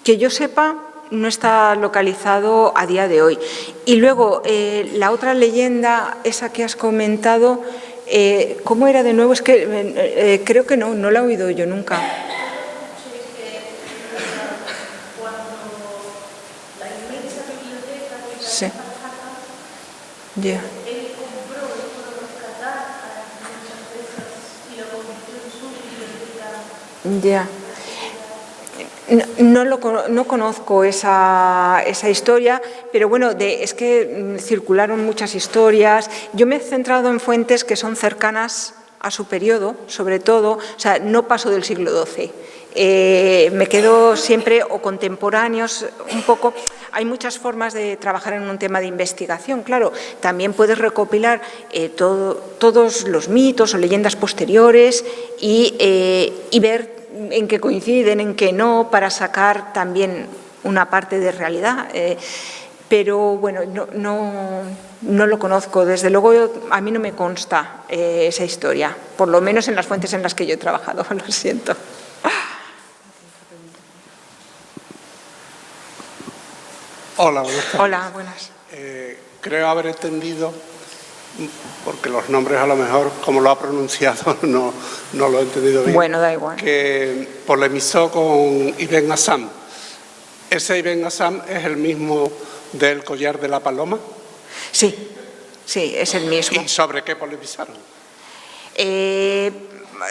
que yo sepa, no está localizado a día de hoy. Y luego, la otra leyenda, esa que has comentado, ¿cómo era de nuevo? Es que creo que no la he oído yo nunca. Sí. Ya. Ya. No conozco esa historia, pero bueno, es que circularon muchas historias. Yo me he centrado en fuentes que son cercanas a su periodo, sobre todo, o sea, no paso del siglo XII. Me quedo siempre o contemporáneos un poco. Hay muchas formas de trabajar en un tema de investigación, claro. También puedes recopilar todos los mitos o leyendas posteriores y ver en qué coinciden, en qué no, para sacar también una parte de realidad. Pero bueno, no lo conozco. Desde luego a mí no me consta esa historia, por lo menos en las fuentes en las que yo he trabajado, lo siento. Hola, buenas tardes. Hola, buenas. Creo haber entendido, porque los nombres a lo mejor, como lo ha pronunciado, no lo he entendido bien. Bueno, da igual. Que polemizó con Ibn Hazm. ¿Ese Ibn Hazm es el mismo del collar de la paloma? Sí, es el mismo. ¿Y sobre qué polemizaron?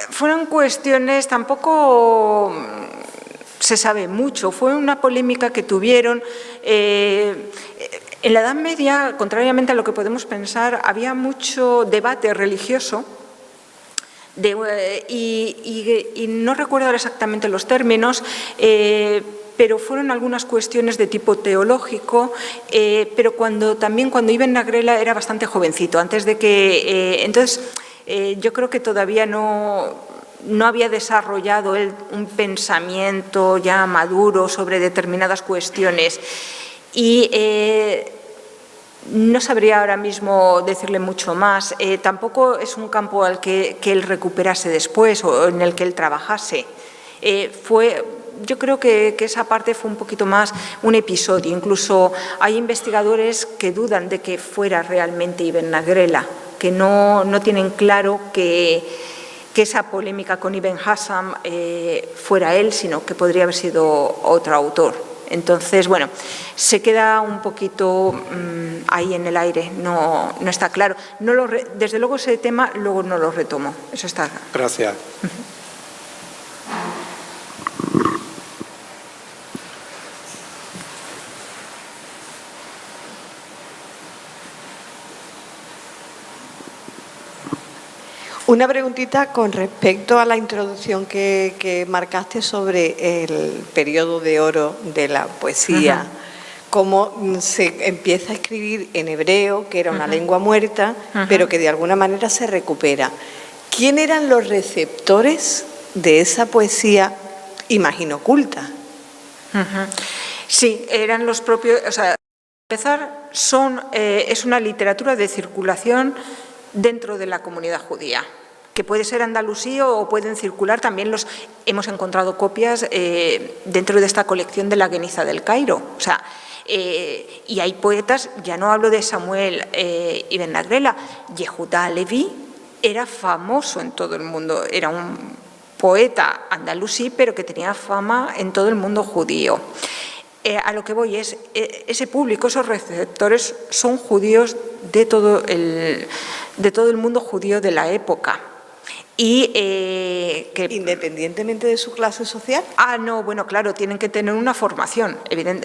Fueron cuestiones, tampoco se sabe mucho, fue una polémica que tuvieron. En la Edad Media, contrariamente a lo que podemos pensar, había mucho debate religioso y no recuerdo ahora exactamente los términos, pero fueron algunas cuestiones de tipo teológico, pero cuando Ibn Nagrela era bastante jovencito, antes de que… entonces, yo creo que todavía no había desarrollado él un pensamiento ya maduro sobre determinadas cuestiones. Y no sabría ahora mismo decirle mucho más. Tampoco es un campo al que él recuperase después o en el que él trabajase. Yo creo que esa parte fue un poquito más un episodio. Incluso hay investigadores que dudan de que fuera realmente Ibn Nagrela, que no tienen claro que esa polémica con Ibn Hazm fuera él, sino que podría haber sido otro autor. Entonces, bueno, se queda un poquito ahí en el aire, no está claro. Desde luego ese tema luego no lo retomo, eso está claro. Gracias. Una preguntita con respecto a la introducción que marcaste sobre el periodo de oro de la poesía. Cómo se empieza a escribir en hebreo, que era una lengua muerta, pero que de alguna manera se recupera. ¿Quién eran los receptores de esa poesía, imagino, culta? Sí, eran los propios… O sea, para empezar, es una literatura de circulación dentro de la comunidad judía, que puede ser andalusí o pueden circular también hemos encontrado copias dentro de esta colección de la Geniza del Cairo. O sea, y hay poetas, ya no hablo de Samuel Ibn Nagrela, Yehuda Levi era famoso en todo el mundo, era un poeta andalusí, pero que tenía fama en todo el mundo judío. A lo que voy es, ese público, esos receptores son judíos de todo el mundo judío de la época. Y ¿Independientemente de su clase social? No, bueno, claro, tienen que tener una formación. Tienen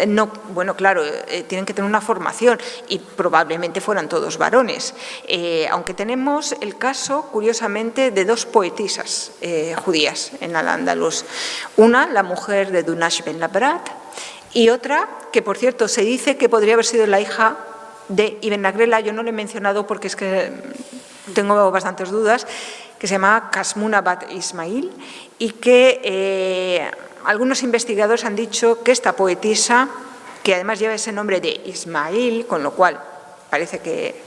que tener una formación y probablemente fueran todos varones. Aunque tenemos el caso, curiosamente, de dos poetisas judías en Al-Ándalus. Una, la mujer de Dunash ben Labrat, y otra, que por cierto se dice que podría haber sido la hija de Ibn Nagrela, yo no lo he mencionado porque es que tengo bastantes dudas, que se llama Kasmuna Bat Ismail, y que algunos investigadores han dicho que esta poetisa, que además lleva ese nombre de Ismail, con lo cual parece que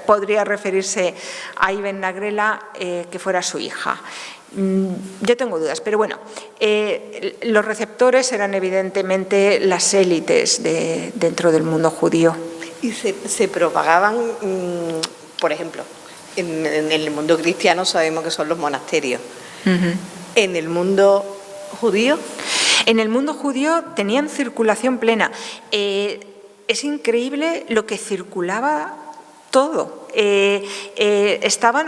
podría referirse a Ibn Nagrela, que fuera su hija. Yo tengo dudas, pero bueno, los receptores eran evidentemente las élites dentro del mundo judío. Y se propagaban, por ejemplo, en el mundo cristiano sabemos que son los monasterios. ¿En el mundo judío? En el mundo judío tenían circulación plena. Es increíble lo que circulaba todo.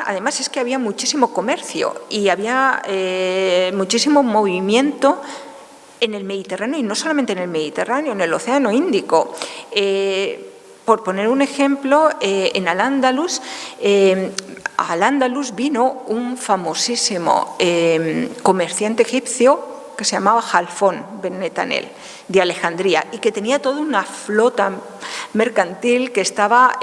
Además es que había muchísimo comercio y había muchísimo movimiento en el Mediterráneo, y no solamente en el Mediterráneo, en el Océano Índico. Por poner un ejemplo, en Al-Ándalus vino un famosísimo comerciante egipcio que se llamaba Jalfón Ben Netanel, de Alejandría, y que tenía toda una flota mercantil que estaba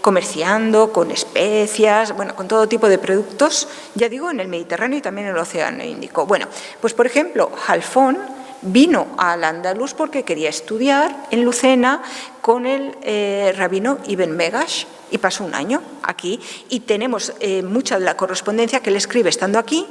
comerciando con especias, bueno, con todo tipo de productos, ya digo, en el Mediterráneo y también en el Océano Índico. Bueno, pues por ejemplo, Jalfón vino al Andalus porque quería estudiar en Lucena con el rabino Ibn Megash, y pasó un año aquí, y tenemos mucha de la correspondencia que él escribe estando aquí,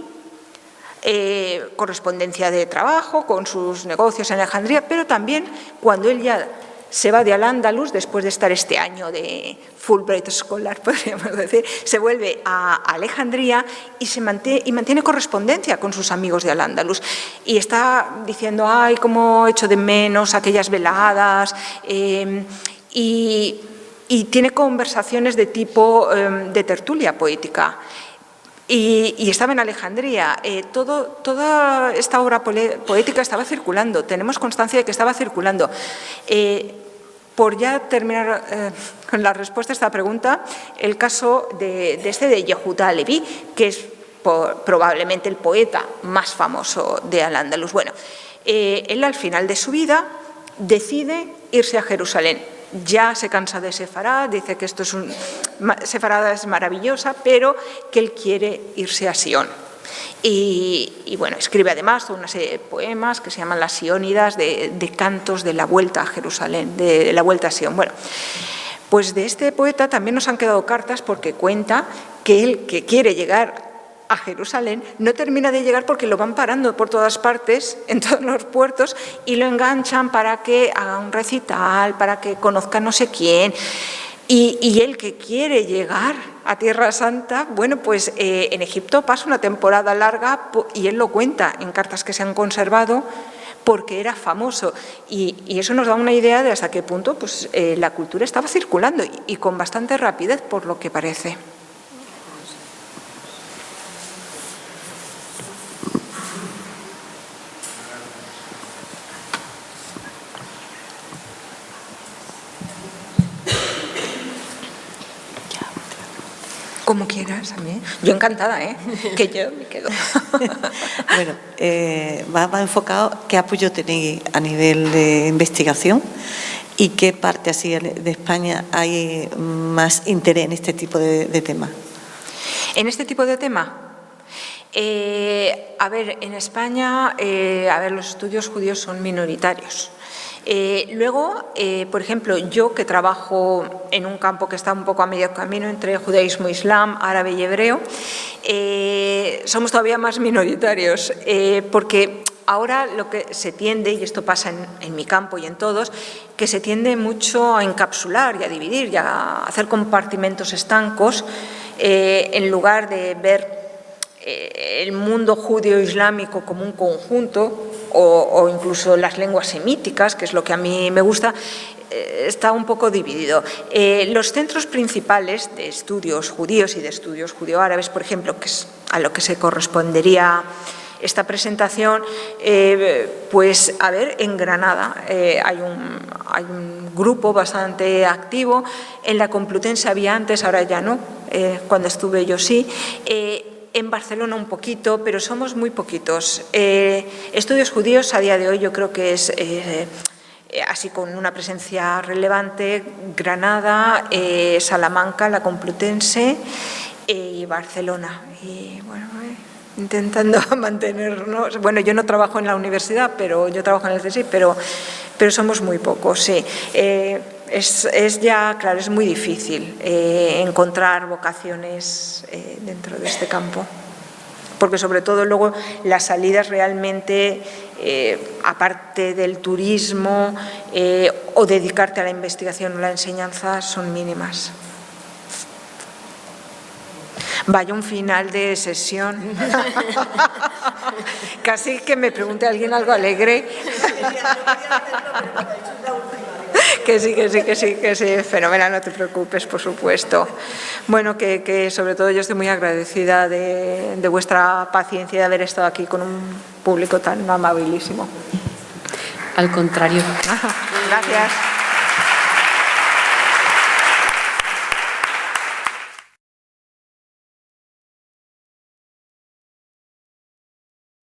correspondencia de trabajo con sus negocios en Alejandría, pero también cuando él ya se va de Al-Ándalus, después de estar este año de Fulbright Scholar, podríamos decir, se vuelve a Alejandría y mantiene correspondencia con sus amigos de Al-Ándalus. Y está diciendo, ay, cómo echo de menos aquellas veladas, y tiene conversaciones de tipo de tertulia poética. Y estaba en Alejandría. Toda esta obra poética estaba circulando, tenemos constancia de que estaba circulando. Por ya terminar con la respuesta a esta pregunta, el caso de Yehuda Leví, que es probablemente el poeta más famoso de Al-Ándalus. Bueno, él al final de su vida decide irse a Jerusalén. Ya se cansa de Sefarad, dice que Sefarad es maravillosa, pero que él quiere irse a Sion. Y bueno, escribe además toda una serie de poemas que se llaman las Siónidas, de cantos de la vuelta a Jerusalén, de la vuelta a Sion. Bueno, pues de este poeta también nos han quedado cartas, porque cuenta que él, que quiere llegar a Jerusalén, no termina de llegar porque lo van parando por todas partes, en todos los puertos, y lo enganchan para que haga un recital, para que conozca no sé quién. Y él, que quiere llegar a Tierra Santa, bueno, pues en Egipto pasa una temporada larga, y él lo cuenta en cartas que se han conservado, porque era famoso, y eso nos da una idea de hasta qué punto pues, la cultura estaba circulando, y con bastante rapidez, por lo que parece. Como quieras, a mí. Yo encantada, que yo me quedo. Bueno, va enfocado, ¿qué apoyo tenéis a nivel de investigación y qué parte así de España hay más interés en este tipo de temas? ¿En este tipo de tema? A ver, en España, los estudios judíos son minoritarios. Luego, por ejemplo, yo que trabajo en un campo que está un poco a medio camino entre judaísmo, islam, árabe y hebreo, somos todavía más minoritarios, porque ahora lo que se tiende, y esto pasa en mi campo y en todos, que se tiende mucho a encapsular y a dividir y a hacer compartimentos estancos, en lugar de ver el mundo judío-islámico como un conjunto, o incluso las lenguas semíticas, que es lo que a mí me gusta, está un poco dividido. Los centros principales de estudios judíos y de estudios judío-árabes, por ejemplo, que es a lo que se correspondería esta presentación, pues a ver, en Granada hay un grupo bastante activo. En la Complutense había antes, ahora ya no, cuando estuve yo sí. En Barcelona un poquito, pero somos muy poquitos. Estudios judíos a día de hoy yo creo que es así con una presencia relevante, Granada, Salamanca, la Complutense y Barcelona. Y bueno, intentando mantenernos. Bueno, yo no trabajo en la universidad, pero yo trabajo en el CSIC, pero somos muy pocos, sí. Es ya, claro, es muy difícil encontrar vocaciones dentro de este campo, porque sobre todo luego las salidas realmente, aparte del turismo o dedicarte a la investigación o la enseñanza, son mínimas. Vaya un final de sesión. Casi que me pregunte alguien algo alegre. Que sí, fenomenal, no te preocupes, por supuesto. Bueno, que sobre todo yo estoy muy agradecida de vuestra paciencia y de haber estado aquí con un público tan amabilísimo. Al contrario. Gracias.